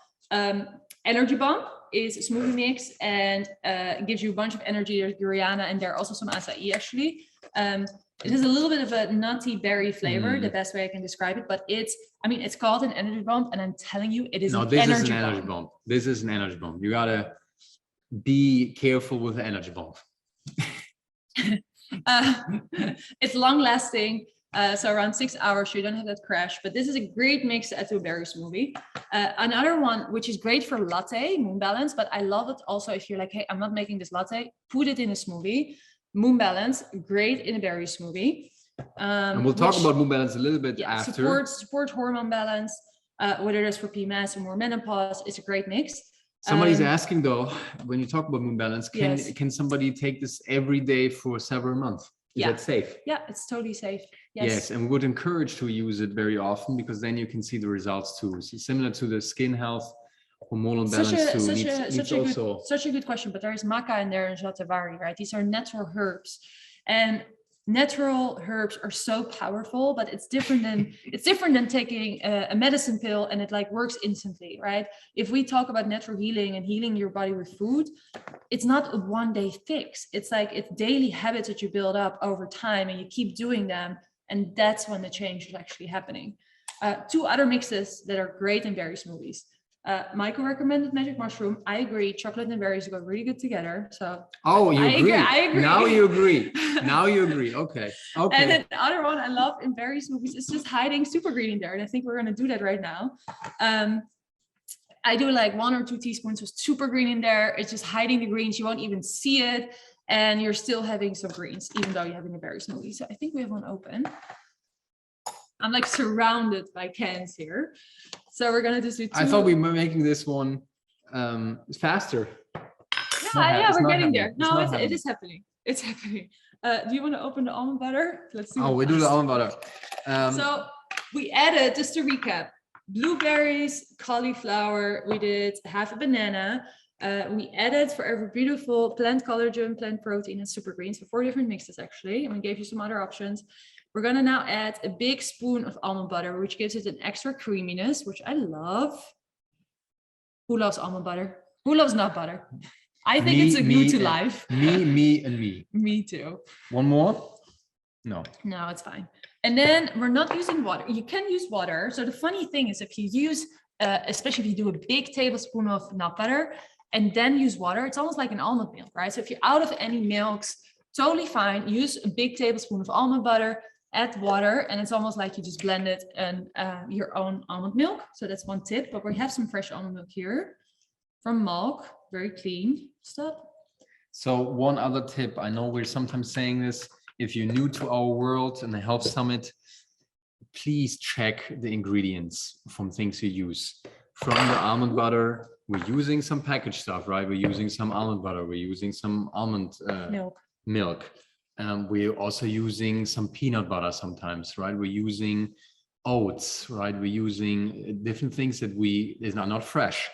Energy Bomb is a smoothie mix and it gives you a bunch of energy. There's guarana and there are also some acai actually. It has a little bit of a nutty berry flavor, the best way I can describe it, but it's called an energy bomb, and I'm telling you, it is an energy bomb. This is an energy bomb. You gotta be careful with the energy bomb. It's long lasting. So around 6 hours, you don't have that crash, but this is a great mix to add to a berry smoothie. Another one, which is great for latte, Moon Balance, but I love it also if you're like, hey, I'm not making this latte, put it in a smoothie. Moon Balance, great in a berry smoothie. And we'll talk about Moon Balance a little bit after. Support hormone balance, whether it's for PMS or more menopause, it's a great mix. Somebody's asking though, when you talk about Moon Balance, can somebody take this every day for several months? Is that safe? Yeah, it's totally safe. Yes, and we would encourage to use it very often because then you can see the results too. So similar to the skin health, hormonal balance too. Such a good question, but there is maca in there and shatavari, right? These are natural herbs, and natural herbs are so powerful, but it's different than taking a medicine pill and it like works instantly, right? If we talk about natural healing and healing your body with food, it's not a one-day fix. It's daily habits that you build up over time and you keep doing them, and that's when the change is actually happening. 2 other mixes that are great in berry smoothies. Michael recommended magic mushroom. I agree. Chocolate and berries go really good together. So I agree. Now you agree. Okay. And then the other one I love in berry smoothies is just hiding super green in there. And I think we're gonna do that right now. I do like 1 or 2 teaspoons of super green in there. It's just hiding the greens. You won't even see it, and you're still having some greens, even though you're having a berry smoothie. So I think we have one open. I'm like surrounded by cans here. So we're gonna just do 2. I thought we were making this one faster. Yeah, we're getting there. No, it is happening. It's happening. Do you want to open the almond butter? Let's do it. Oh, we do the almond butter. So we added, just to recap, blueberries, cauliflower, we did half a banana. We added for every beautiful plant collagen, plant protein, and super greens. So 4 different mixes actually, and we gave you some other options. We're gonna now add a big spoon of almond butter, which gives it an extra creaminess, which I love. Who loves almond butter? Who loves nut butter? I think it's a glue to life. Me. Me too. One more? No, it's fine. And then we're not using water. You can use water. So the funny thing is if you use, especially if you do a big tablespoon of nut butter and then use water, it's almost like an almond milk, right? So if you're out of any milks, totally fine. Use a big tablespoon of almond butter, add water, and it's almost like you just blend it and your own almond milk. So that's one tip, but we have some fresh almond milk here from Milk, very clean stuff. So one other tip, I know we're sometimes saying this, if you're new to our world and the Health Summit, please check the ingredients from things you use. From the almond butter, we're using some packaged stuff, right? We're using some almond butter, we're using some almond milk. We're also using some peanut butter sometimes, right? We're using oats, right? We're using different things that is not fresh.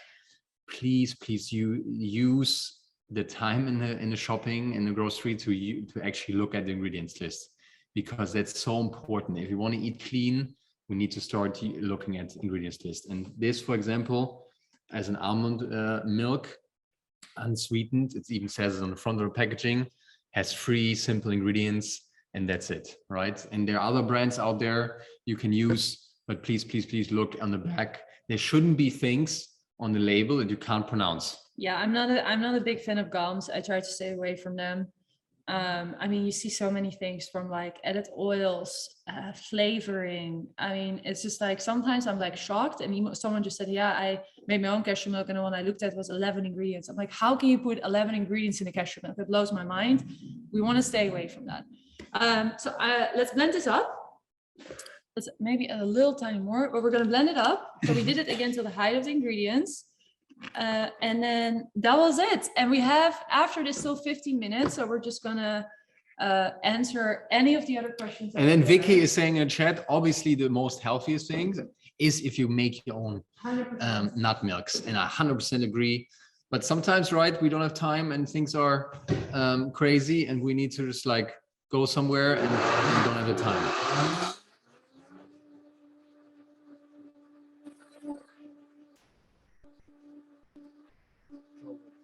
Please use the time in the shopping, in the grocery to actually look at the ingredients list, because that's so important. If you want to eat clean, we need to start looking at ingredients list. And this, for example, as an almond milk, unsweetened, it even says it on the front of the packaging, has 3 simple ingredients, and that's it, right? And there are other brands out there you can use, but please, please, please look on the back. There shouldn't be things on the label that you can't pronounce. Yeah, I'm not a big fan of gums. I try to stay away from them. I mean, you see so many things from like added oils, flavoring. I mean, it's just like sometimes I'm like shocked, and someone just said, yeah, I made my own cashew milk, and the one I looked at was 11 ingredients. I'm like, how can you put 11 ingredients in a cashew milk? It blows my mind. We want to stay away from that. So let's blend this up. Let's maybe add a little tiny more, but we're going to blend it up. So we did it again to the height of the ingredients. And then that was it. And we have, after this, still 15 minutes. So we're just gonna answer any of the other questions. And then Vicky is saying in chat, obviously the most healthiest thing is if you make your own nut milks. And I 100% agree. But sometimes, right, we don't have time and things are crazy and we need to just like go somewhere and we don't have the time.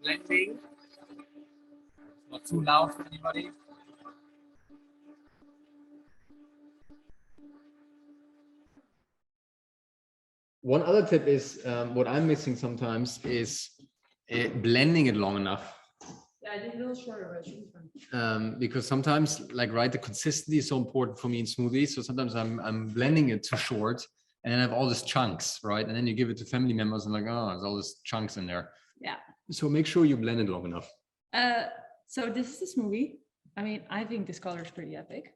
Blending. Not too loud for anybody. One other tip is what I'm missing sometimes is blending it long enough. Yeah, I did a little shorter version. Because sometimes, like, right, the consistency is so important for me in smoothies. So sometimes I'm blending it too short, and then I have all these chunks, right? And then you give it to family members and like, oh, there's all these chunks in there. Yeah. So make sure you blend it long enough. So this is the smoothie. I mean, I think this color is pretty epic.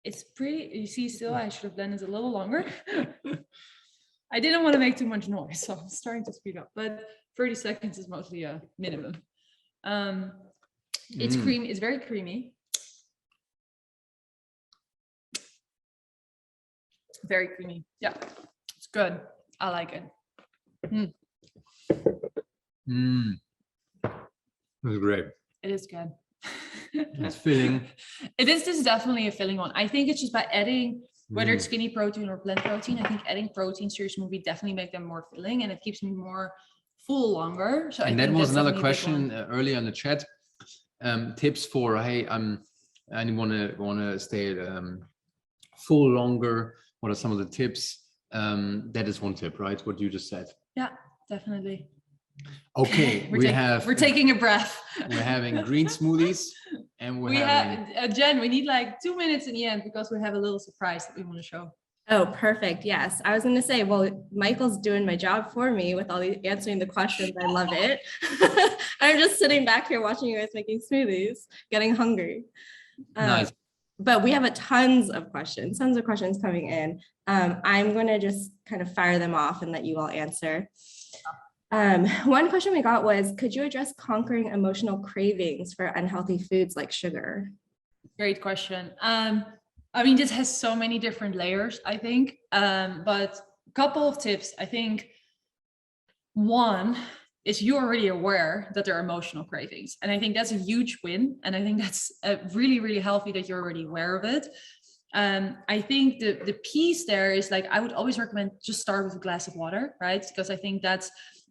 It's pretty, you see still, I should have done this a little longer. I didn't want to make too much noise, so I'm starting to speed up, but 30 seconds is mostly a minimum. It's creamy, it's very creamy. Very creamy. Yeah, it's good. I like it. That's great. It is good. It's filling. This is definitely a filling one. I think it's just by adding, whether it's skinny protein or blend protein, I think adding proteins to your smoothie definitely make them more filling and it keeps me more full longer. So and that was another question earlier in the chat. Tips for, hey, I want to stay full longer. What are some of the tips? That is one tip, right? What you just said. Yeah, definitely. Okay, we're taking a breath. We're having green smoothies, and we have Jen. We need like 2 minutes in the end because we have a little surprise that we want to show. Oh, perfect. Yes. I was going to say, well, Michael's doing my job for me with all the answering the questions. I love it. I'm just sitting back here watching you guys making smoothies, getting hungry. Nice. But we have tons of questions coming in. I'm going to just kind of fire them off and let you all answer. One question we got was, could you address conquering emotional cravings for unhealthy foods like sugar? Great question. I mean, this has so many different layers, I think, but a couple of tips. I think one is you're already aware that there are emotional cravings. And I think that's a huge win. And I think that's really, really healthy that you're already aware of it. I think the piece there is like, I would always recommend just start with a glass of water, right? Because I think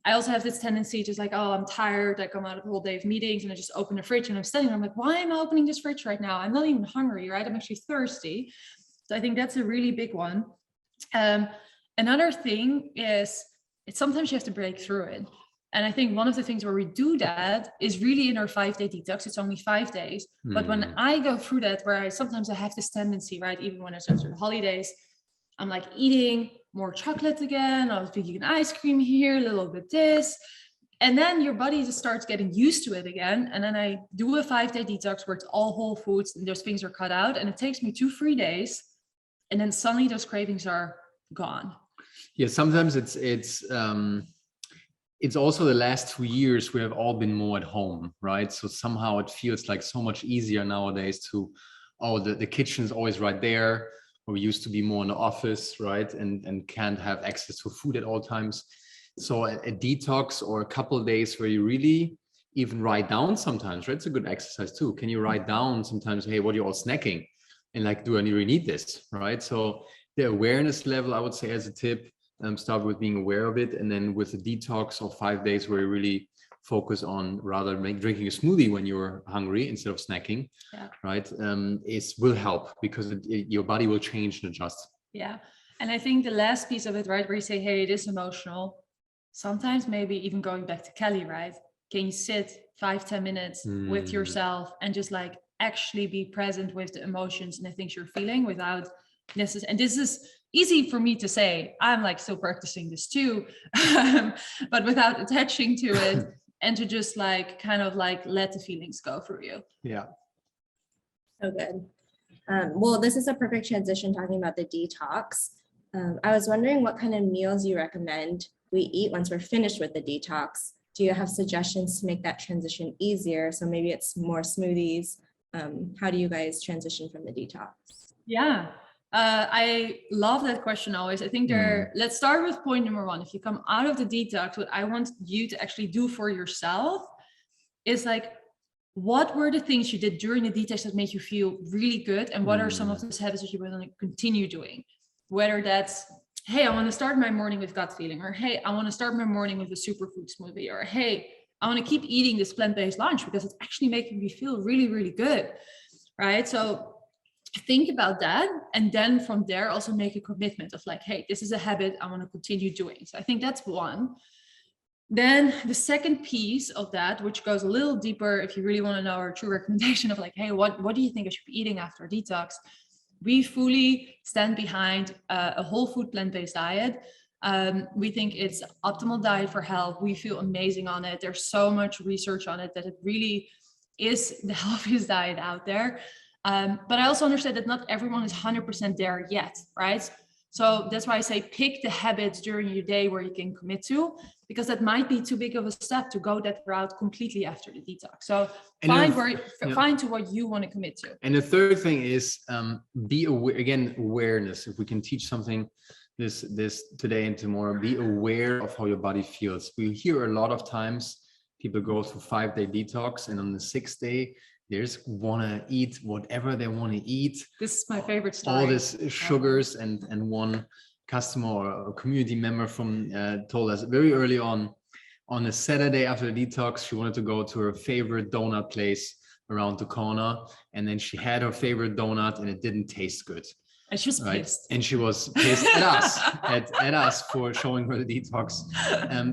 I also have this tendency just like, oh, I'm tired. I come out of a whole day of meetings and I just open the fridge and I'm standing there. I'm like, why am I opening this fridge right now? I'm not even hungry, right? I'm actually thirsty. So I think that's a really big one. Another thing is sometimes you have to break through it. And I think one of the things where we do that is really in our 5-day detox. It's only 5 days. But when I go through that, where sometimes I have this tendency, right? Even when it's after the holidays, I'm like eating more chocolate again. I was vegan ice cream here, a little bit this. And then your body just starts getting used to it again. And then I do a 5-day detox where it's all whole foods and those things are cut out. And it takes me 2-3 days. And then suddenly those cravings are gone. Yeah, sometimes it's also the last 2 years we have all been more at home, right? So somehow it feels like so much easier nowadays to, the kitchen is always right there. Where we used to be more in the office, right? And can't have access to food at all times. So a detox or a couple of days where you really even write down sometimes, right? It's a good exercise too. Can you write down sometimes, hey, what are you all snacking? And like, do I really need this, right? So the awareness level, I would say as a tip, start with being aware of it. And then with the detox of 5 days where you really focus on rather drinking a smoothie when you're hungry instead of snacking, right? Will help because your body will change and adjust. Yeah. And I think the last piece of it, right, where you say, hey, it is emotional. Sometimes maybe even going back to Kelly, right? Can you sit 5-10 minutes with yourself and just like actually be present with the emotions and the things you're feeling without necessarily, and this is easy for me to say, I'm like still practicing this too, but without attaching to it and to just like kind of like let the feelings go through you. Yeah. So good. Well, this is a perfect transition talking about the detox. I was wondering what kind of meals you recommend we eat once we're finished with the detox. Do you have suggestions to make that transition easier? So maybe it's more smoothies. How do you guys transition from the detox? Yeah, I love that question always. I think let's start with point number one. If you come out of the detox, what I want you to actually do for yourself is like, what were the things you did during the detox that made you feel really good? And what are some of those habits that you want to continue doing? Whether that's, hey, I want to start my morning with gut feeling, or hey, I want to start my morning with a superfood smoothie, or hey, I want to keep eating this plant-based lunch because it's actually making me feel really, really good, right? So think about that. And then from there, also make a commitment of like, hey, this is a habit I want to continue doing. So I think that's one. Then the second piece of that, which goes a little deeper, if you really want to know our true recommendation of like, hey, what do you think I should be eating after a detox? We fully stand behind a whole food plant-based diet. We think it's optimal diet for health. We feel amazing on it. There's so much research on it that it really is the healthiest diet out there. But I also understand that not everyone is 100% there yet, right? So that's why I say pick the habits during your day where you can commit to, because that might be too big of a step to go that route completely after the detox. So find to what you want to commit to. And the third thing is be aware, again, awareness. If we can teach something this today and tomorrow, be aware of how your body feels. We hear a lot of times people go through 5-day detox, and on the 6th day, they just want to eat whatever they want to eat. This is my favorite story. All this sugars, and one customer or a community member from told us very early on a Saturday after the detox, she wanted to go to her favorite donut place around the corner, and then she had her favorite donut and it didn't taste good. And she was pissed. And she was pissed at us, at us for showing her the detox.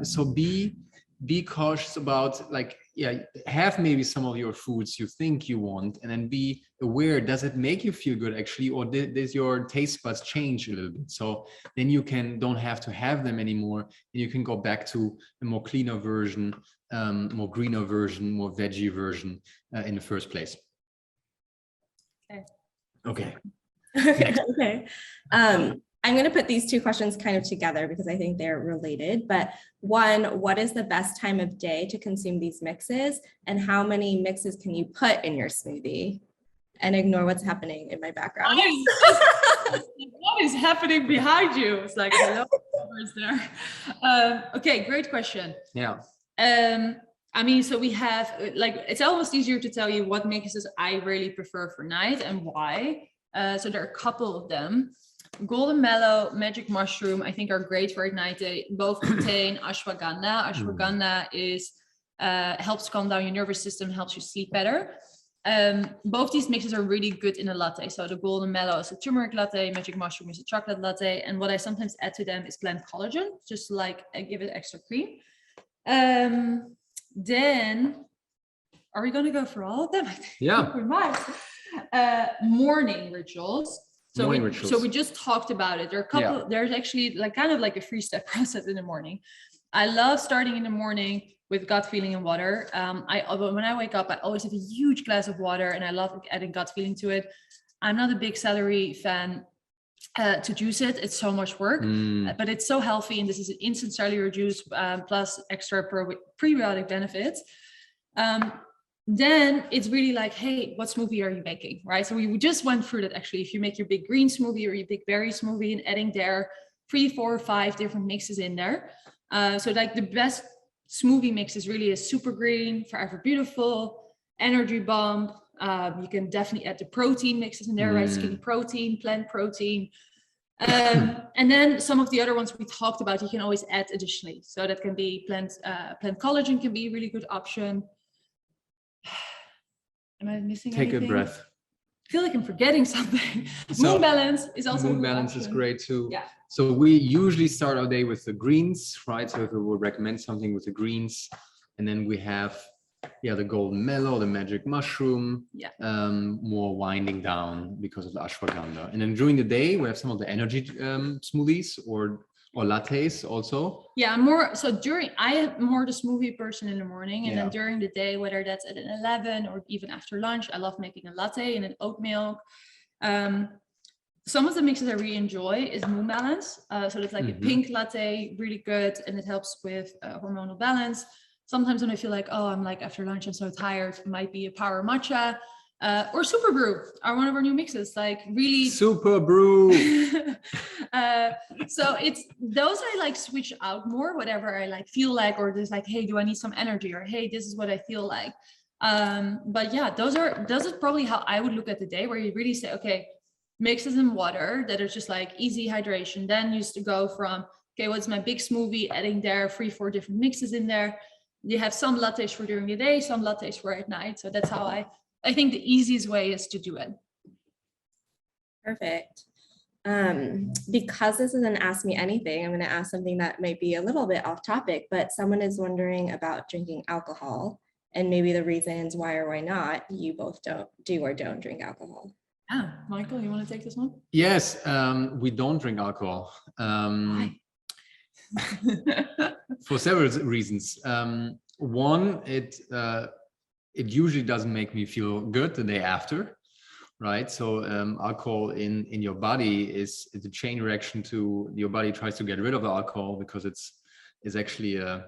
So be cautious about, like, have maybe some of your foods you think you want, and then be aware, does it make you feel good actually, or does your taste buds change a little bit? So then you don't have to have them anymore, and you can go back to a more cleaner version, more greener version, more veggie version in the first place. Okay. Okay. I'm going to put these two questions kind of together because I think they're related. But one, what is the best time of day to consume these mixes? And how many mixes can you put in your smoothie? And ignore what's happening in my background. What is happening behind you? It's like, hello, where's there? Okay, great question. Yeah. I mean, so we have, like, it's almost easier to tell you what mixes I really prefer for night and why. So there are a couple of them. Golden Mallow, Magic Mushroom, I think are great for at night. They both contain ashwagandha. Ashwagandha is helps calm down your nervous system, helps you sleep better. Both these mixes are really good in a latte. So the Golden Mallow is a turmeric latte, Magic Mushroom is a chocolate latte. And what I sometimes add to them is plant collagen, just like give it extra cream. Then, are we going to go for all of them? Yeah. We might. Morning rituals. So we just talked about it. There are a couple, there's actually like kind of like a 3-step process in the morning. I love starting in the morning with gut feeling and water. When I wake up, I always have a huge glass of water, and I love adding gut feeling to it. I'm not a big celery fan to juice it. It's so much work, but it's so healthy. And this is an instant cellular juice plus extra prebiotic benefits. Then it's really like, hey, what smoothie are you making, right? So we just went through that actually. If you make your big green smoothie or your big berry smoothie, and adding there 3, 4, 5 different mixes in there. So like the best smoothie mix is really a super green, forever beautiful, energy bomb. You can definitely add the protein mixes in there, right? Skinny protein, plant protein. And then some of the other ones we talked about, you can always add additionally. So that can be plant collagen can be a really good option. Am I missing Take anything? a breath. I feel like I'm forgetting something. So, moon balance is also moon a good balance is option. great too. Yeah. So we usually start our day with the greens, right? So if we would recommend something with the greens, and then we have the golden mallow, the magic mushroom, more winding down because of the ashwagandha. And then during the day we have some of the energy smoothies or lattes also. Yeah, I am more the smoothie person in the morning, and then during the day, whether that's at an 11 or even after lunch, I love making a latte and an oat milk. Some of the mixes I really enjoy is moon balance. So it's like a pink latte, really good, and it helps with hormonal balance. Sometimes when I feel like, I'm like after lunch, I'm so tired, it might be a power matcha or super brew are one of our new mixes, like really super brew. So it's those I like switch out more, whatever I like feel like, or there's like, hey, do I need some energy, or hey, this is what I feel like. But yeah, those is probably how I would look at the day, where you really say, okay, mixes in water that are just like easy hydration. Then used to go from, okay, what's my big smoothie, adding there 3-4 different mixes in there. You have some lattes for during the day, some lattes for at night. So that's how I think the easiest way is to do it. Perfect. Because this is an Ask Me Anything, I'm going to ask something that might be a little bit off topic, but someone is wondering about drinking alcohol and maybe the reasons why or why not you both do or don't drink alcohol. Yeah, Michael, you want to take this one? Yes, we don't drink alcohol. Why? For several reasons. One, it usually doesn't make me feel good the day after, right? So alcohol in your body is a chain reaction to your body tries to get rid of the alcohol because it's actually a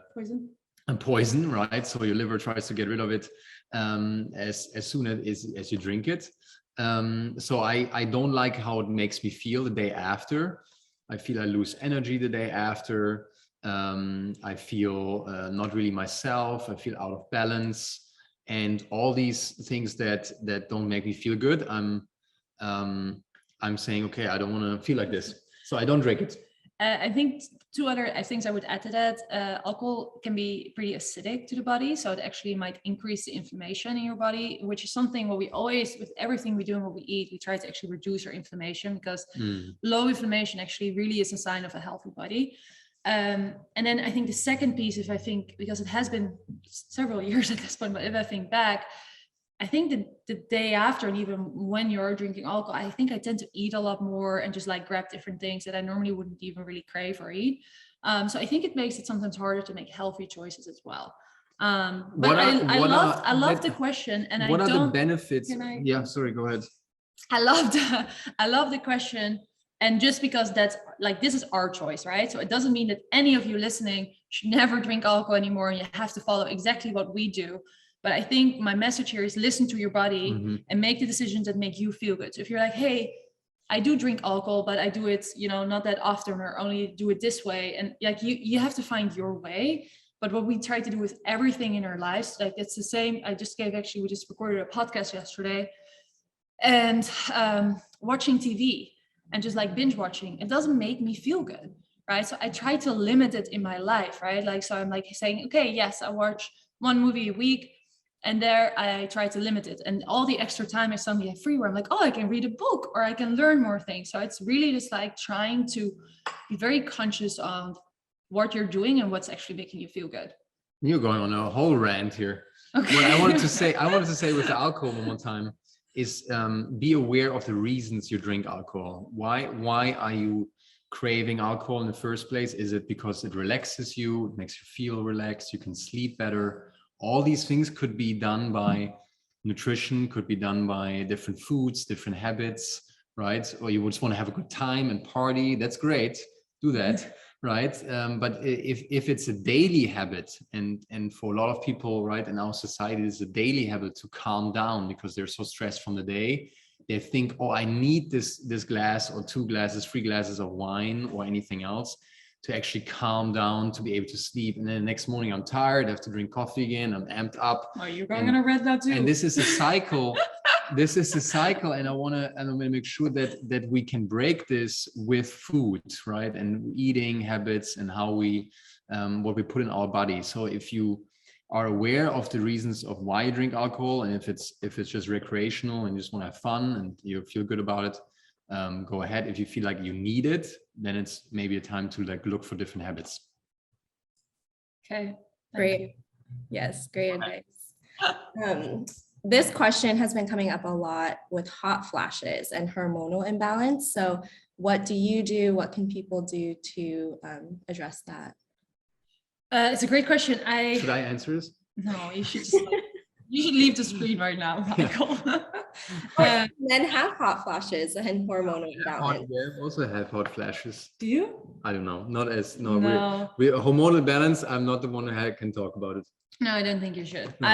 poison, right? So your liver tries to get rid of it as soon as you drink it. So I don't like how it makes me feel the day after. I feel I lose energy the day after. I feel not really myself. I feel out of balance, and all these things that don't make me feel good. I'm saying, okay, I don't want to feel like this, so I don't drink it. I think two other things I would add to that. Alcohol can be pretty acidic to the body, so it actually might increase the inflammation in your body, which is something what we always, with everything we do and what we eat, we try to actually reduce our inflammation, because low inflammation actually really is a sign of a healthy body. And then I think the second piece, if I think, because it has been several years at this point, but if I think back, I think the day after, and even when you're drinking alcohol, I think I tend to eat a lot more and just like grab different things that I normally wouldn't even really crave or eat. So I think it makes it sometimes harder to make healthy choices as well. But I love the question, and what are the benefits? Yeah, sorry, go ahead. I love the question. And just because that's like, this is our choice, right? So it doesn't mean that any of you listening should never drink alcohol anymore, and you have to follow exactly what we do. But I think my message here is listen to your body and make the decisions that make you feel good. So if you're like, hey, I do drink alcohol, but I do it, not that often, or only do it this way. And like, you have to find your way. But what we try to do with everything in our lives, like it's the same. We just recorded a podcast yesterday, and watching TV and just like binge watching, it doesn't make me feel good, right? So I try to limit it in my life, right? Like, so I'm like saying, okay, yes, I watch one movie a week, and there I try to limit it. And all the extra time I suddenly have free, where I'm like, oh, I can read a book, or I can learn more things. So it's really just like trying to be very conscious of what you're doing and what's actually making you feel good. You're going on a whole rant here. Okay. What I wanted to say with the alcohol one more time is be aware of the reasons you drink alcohol. Why are you craving alcohol in the first place? Is it because it relaxes you, it makes you feel relaxed, you can sleep better? All these things could be done by nutrition, could be done by different foods, different habits, right? Or you just want to have a good time and party. That's great. Do that, right? But if it's a daily habit, and for a lot of people, right, in our society, it's a daily habit to calm down because they're so stressed from the day. They think, oh, I need this glass or 2 glasses, 3 glasses of wine or anything else. to actually calm down, to be able to sleep. And then the next morning I'm tired, I have to drink coffee again, I'm amped up. Oh, you're going to read that too. And this is a cycle. This is a cycle, and I want to make sure that we can break this with food, right? And eating habits and how we what we put in our body. So if you are aware of the reasons of why you drink alcohol, and if it's just recreational and you just want to have fun and you feel good about it, go ahead. If you feel like you need it, then it's maybe a time to like look for different habits. Okay. Great. Yes, great advice. This question has been coming up a lot with hot flashes and hormonal imbalance. So what do you do? What can people do to address that? It's a great question. Should I answer this? No, you should just you should leave the screen right now, Michael. Men have hot flashes and hormonal imbalance. Yeah, also have hot flashes. Do you? I don't know. Not as No. we hormonal balance. I'm not the one who can talk about it. No, I don't think you should. No.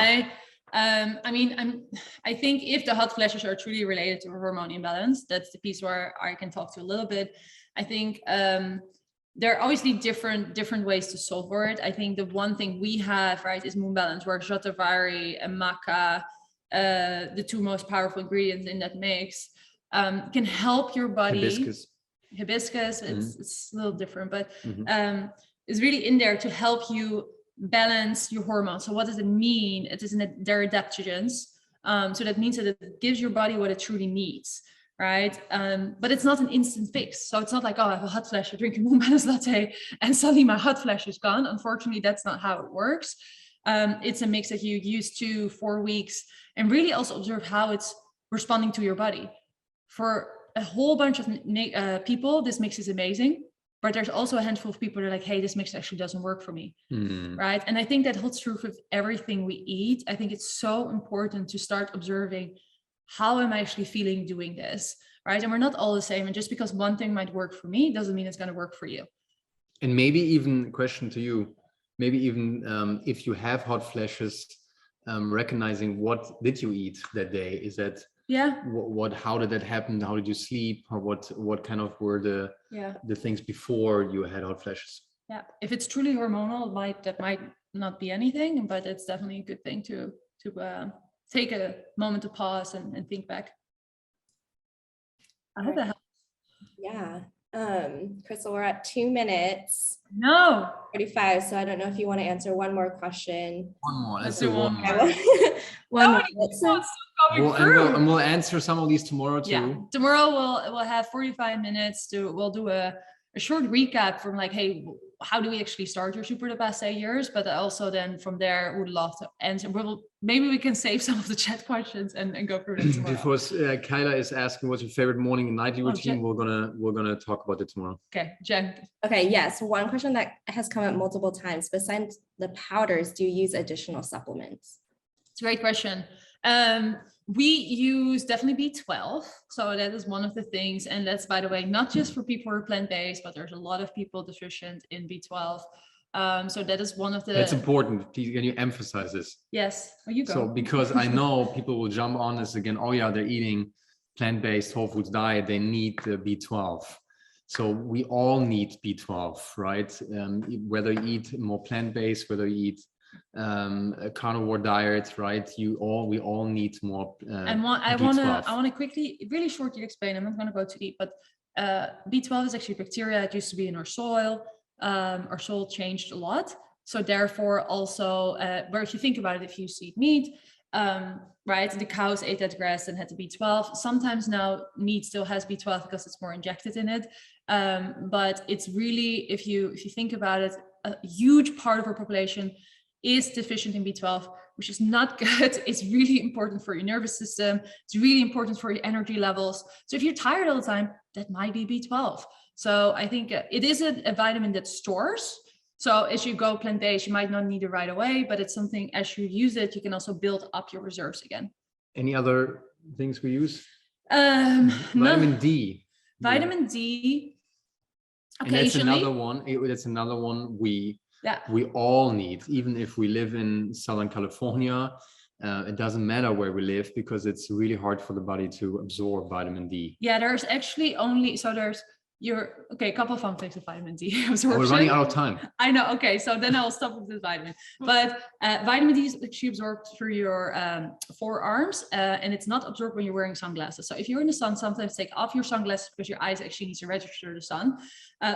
I think if the hot flashes are truly related to a hormone imbalance, that's the piece where I can talk to a little bit. I think there are obviously different ways to solve for it. I think the one thing we have, right, is moon balance, where shatavari and maca, the two most powerful ingredients in that mix, can help your body. Hibiscus, it's a little different, but it's really in there to help you balance your hormones. So what does it mean? It is they're adaptogens. So that means that it gives your body what it truly needs, right? But it's not an instant fix. So it's not like, oh, I have a hot flash, I drink a moon balance latte, and suddenly my hot flash is gone. Unfortunately, that's not how it works. It's a mix that you use 2-4 weeks and really also observe how it's responding to your body. For a whole bunch of people, this mix is amazing. But there's also a handful of people that are like, hey, this mix actually doesn't work for me, right? And I think that holds true with everything we eat. I think it's so important to start observing, how am I actually feeling doing this, right? And we're not all the same. And just because one thing might work for me doesn't mean it's going to work for you. And maybe even question to you, maybe even if you have hot flashes, recognizing what did you eat that day? Is that how did that happen? How did you sleep? Or what kind of were the things before you had hot flashes? Yeah, if it's truly hormonal, that might not be anything, but it's definitely a good thing to take a moment to pause and think back. I hope that helps. Yeah. Kristel, we're at 2 minutes. No. 45. So I don't know if you want to answer one more question. One more. Let's do do one one more. More. We'll answer some of these tomorrow too. Yeah. Tomorrow we'll have 45 minutes we'll do a short recap from like, hey, how do we actually start your Super the past 8 years? But also then from there, would love to answer. Maybe we can save some of the chat questions and go through them tomorrow. Because Kyla is asking what's your favorite morning and nightly routine. We're gonna talk about it tomorrow. Okay, Jen. Okay, yes. One question that has come up multiple times. Besides the powders, do you use additional supplements? It's a great question. We use definitely B12. So that is one of the things. And that's, by the way, not just for people who are plant-based, but there's a lot of people deficient in B12. So that is one of the... That's important. Can you emphasize this? Yes. Oh, you go. So because I know people will jump on this again. Oh yeah, they're eating plant-based whole foods diet. They need the B12. So we all need B12, right? Whether you eat more plant-based, whether you eat a carnivore diet, right? We all need more. I want to quickly, really shortly explain. I'm not going to go too deep, but B12 is actually bacteria. It used to be in our soil. Our soil changed a lot, so therefore also, where if you think about it, if you eat meat, right, the cows ate that grass and had the B12. Sometimes now meat still has B12 because it's more injected in it, but it's really, if you think about it, a huge part of our population is deficient in B12, which is not good. It's really important for your nervous system. It's really important for your energy levels. So if you're tired all the time, that might be B12. So I think it is a vitamin that stores. So as you go plant-based, you might not need it right away, but it's something, as you use it, you can also build up your reserves again. Any other things we use? Vitamin D. Vitamin D. Occasionally. And that's another one we all need, even if we live in Southern California. It doesn't matter where we live because it's really hard for the body to absorb vitamin D. Yeah, there's actually only, so there's okay, a couple of fun facts of vitamin D We're absorption. running out of time. I know. Okay, so then I'll stop with this vitamin. But vitamin D is actually absorbed through your forearms, and it's not absorbed when you're wearing sunglasses. So if you're in the sun, sometimes take off your sunglasses because your eyes actually need to register the sun.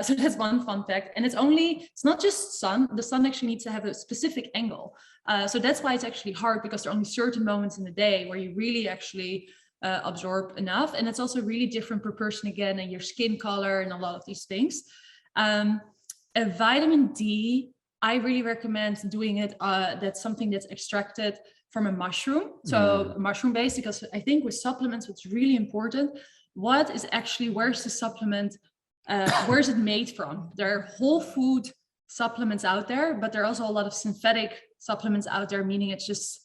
So that's one fun fact. And it's not just sun. The sun actually needs to have a specific angle. So that's why it's actually hard, because there are only certain moments in the day where you really actually absorb enough. And it's also really different per person again, and your skin color and a lot of these things. A vitamin D, I really recommend doing it. That's something that's extracted from a mushroom. So mushroom based, because I think with supplements, what's really important, where's the supplement, where's it made from? There are whole food supplements out there, but there are also a lot of synthetic supplements out there, meaning it's just,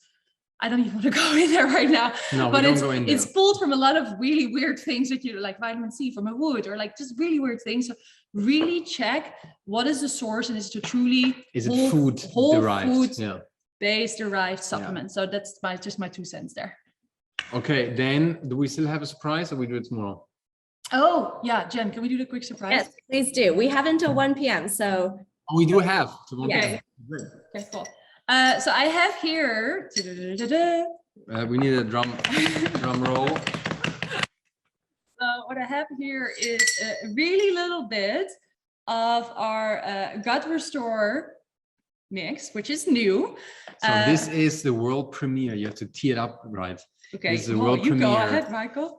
I don't even want to go in there right now, No, but we don't go in there. it's pulled from a lot of really weird things that you like, vitamin C from a wood, or like just really weird things. So really check what is the source, and is it truly whole derived? food based derived supplement. So that's just my 2 cents there. Okay, then do we still have a surprise, or we do it tomorrow? Oh yeah, Jen, can we do the quick surprise? Yes, please do. We have until 1 p.m. So Oh, we do have tomorrow. Yeah. Okay, cool. So I have here, We need a drum roll. so what I have here is a really little bit of our Gut Restore mix, which is new. So this is the world premiere. You have to tee it up right. Okay, This is the world you premiere. go ahead, Michael.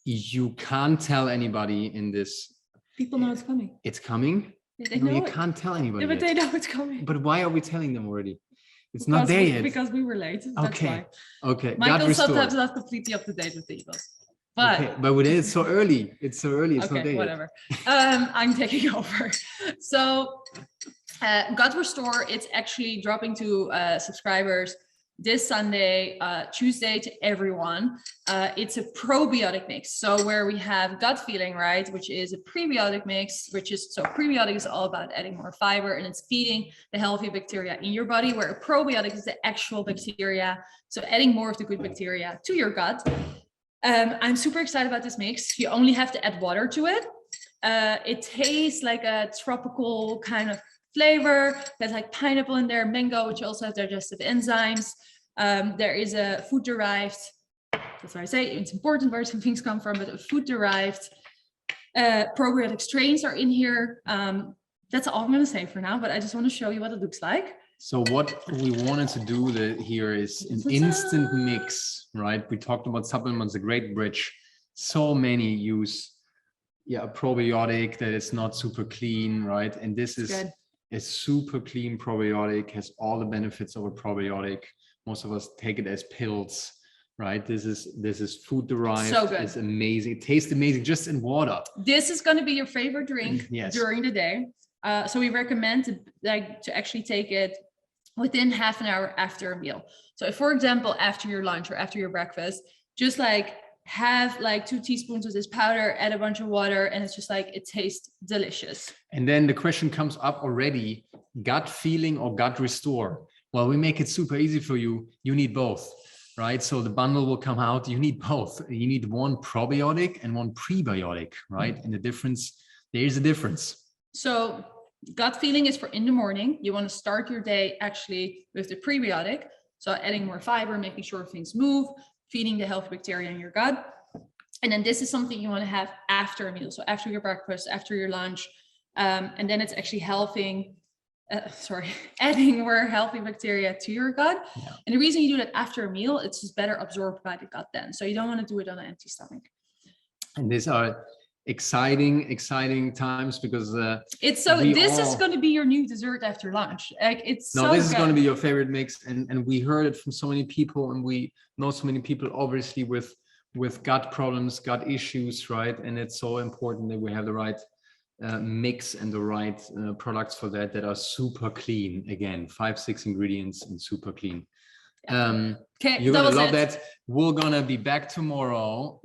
You can't tell anybody in this. People know it's coming. It's coming. They No, know you it. can't tell anybody. Yeah, but yet. they know it's coming. But why are we telling them already? It's not there yet. Because we were late. That's Okay. why. Okay. Michael Gut sometimes Restore. not completely up to date with the emails. But Okay, but it's so early. It's so early. It's not okay, there whatever. I'm taking over. So Gut Restore, it's actually dropping to subscribers this Sunday, Tuesday, to everyone. It's a probiotic mix. So where we have gut feeling, right, which is a prebiotic mix, so prebiotic is all about adding more fiber, and it's feeding the healthy bacteria in your body, where a probiotic is the actual bacteria. So adding more of the good bacteria to your gut. I'm super excited about this mix. You only have to add water to it. It tastes like a tropical kind of flavor. There's like pineapple in there, mango, which also have digestive enzymes. There is a food-derived, that's why I say it's important where some things come from, but a food-derived probiotic strains are in here. That's all I'm going to say for now, but I just want to show you what it looks like. So what we wanted to do here is an instant mix, right? We talked about supplements, a great bridge. So many use a probiotic that is not super clean, right? And this is a super clean probiotic, has all the benefits of a probiotic. Most of us take it as pills, right? This is food derived. So good. It's amazing. It tastes amazing just in water. This is going to be your favorite drink during the day. So we recommend to actually take it within half an hour after a meal. So if, for example, after your lunch or after your breakfast, just like have like 2 teaspoons of this powder, add a bunch of water, and it's just like, it tastes delicious. And then the question comes up already, gut feeling or gut restore? Well, we make it super easy for you. You need both, right? So the bundle will come out. You need both. You need one probiotic and one prebiotic, right? And there's a difference. So gut feeling is for in the morning. You want to start your day actually with the prebiotic. So adding more fiber, making sure things move, feeding the healthy bacteria in your gut. And then this is something you want to have after a meal. So after your breakfast, after your lunch. And then it's actually adding more healthy bacteria to your gut. Yeah. And the reason you do that after a meal, it's just better absorbed by the gut then. So you don't want to do it on an empty stomach. And these are exciting times because this is going to be your new dessert after lunch. Like this is going to be your favorite mix, and we heard it from so many people, and we know so many people obviously with gut problems, gut issues, right? And it's so important that we have the right mix and the right products for that are super clean. Again, 5-6 ingredients and super clean. Okay, you're gonna love that. We're gonna be back tomorrow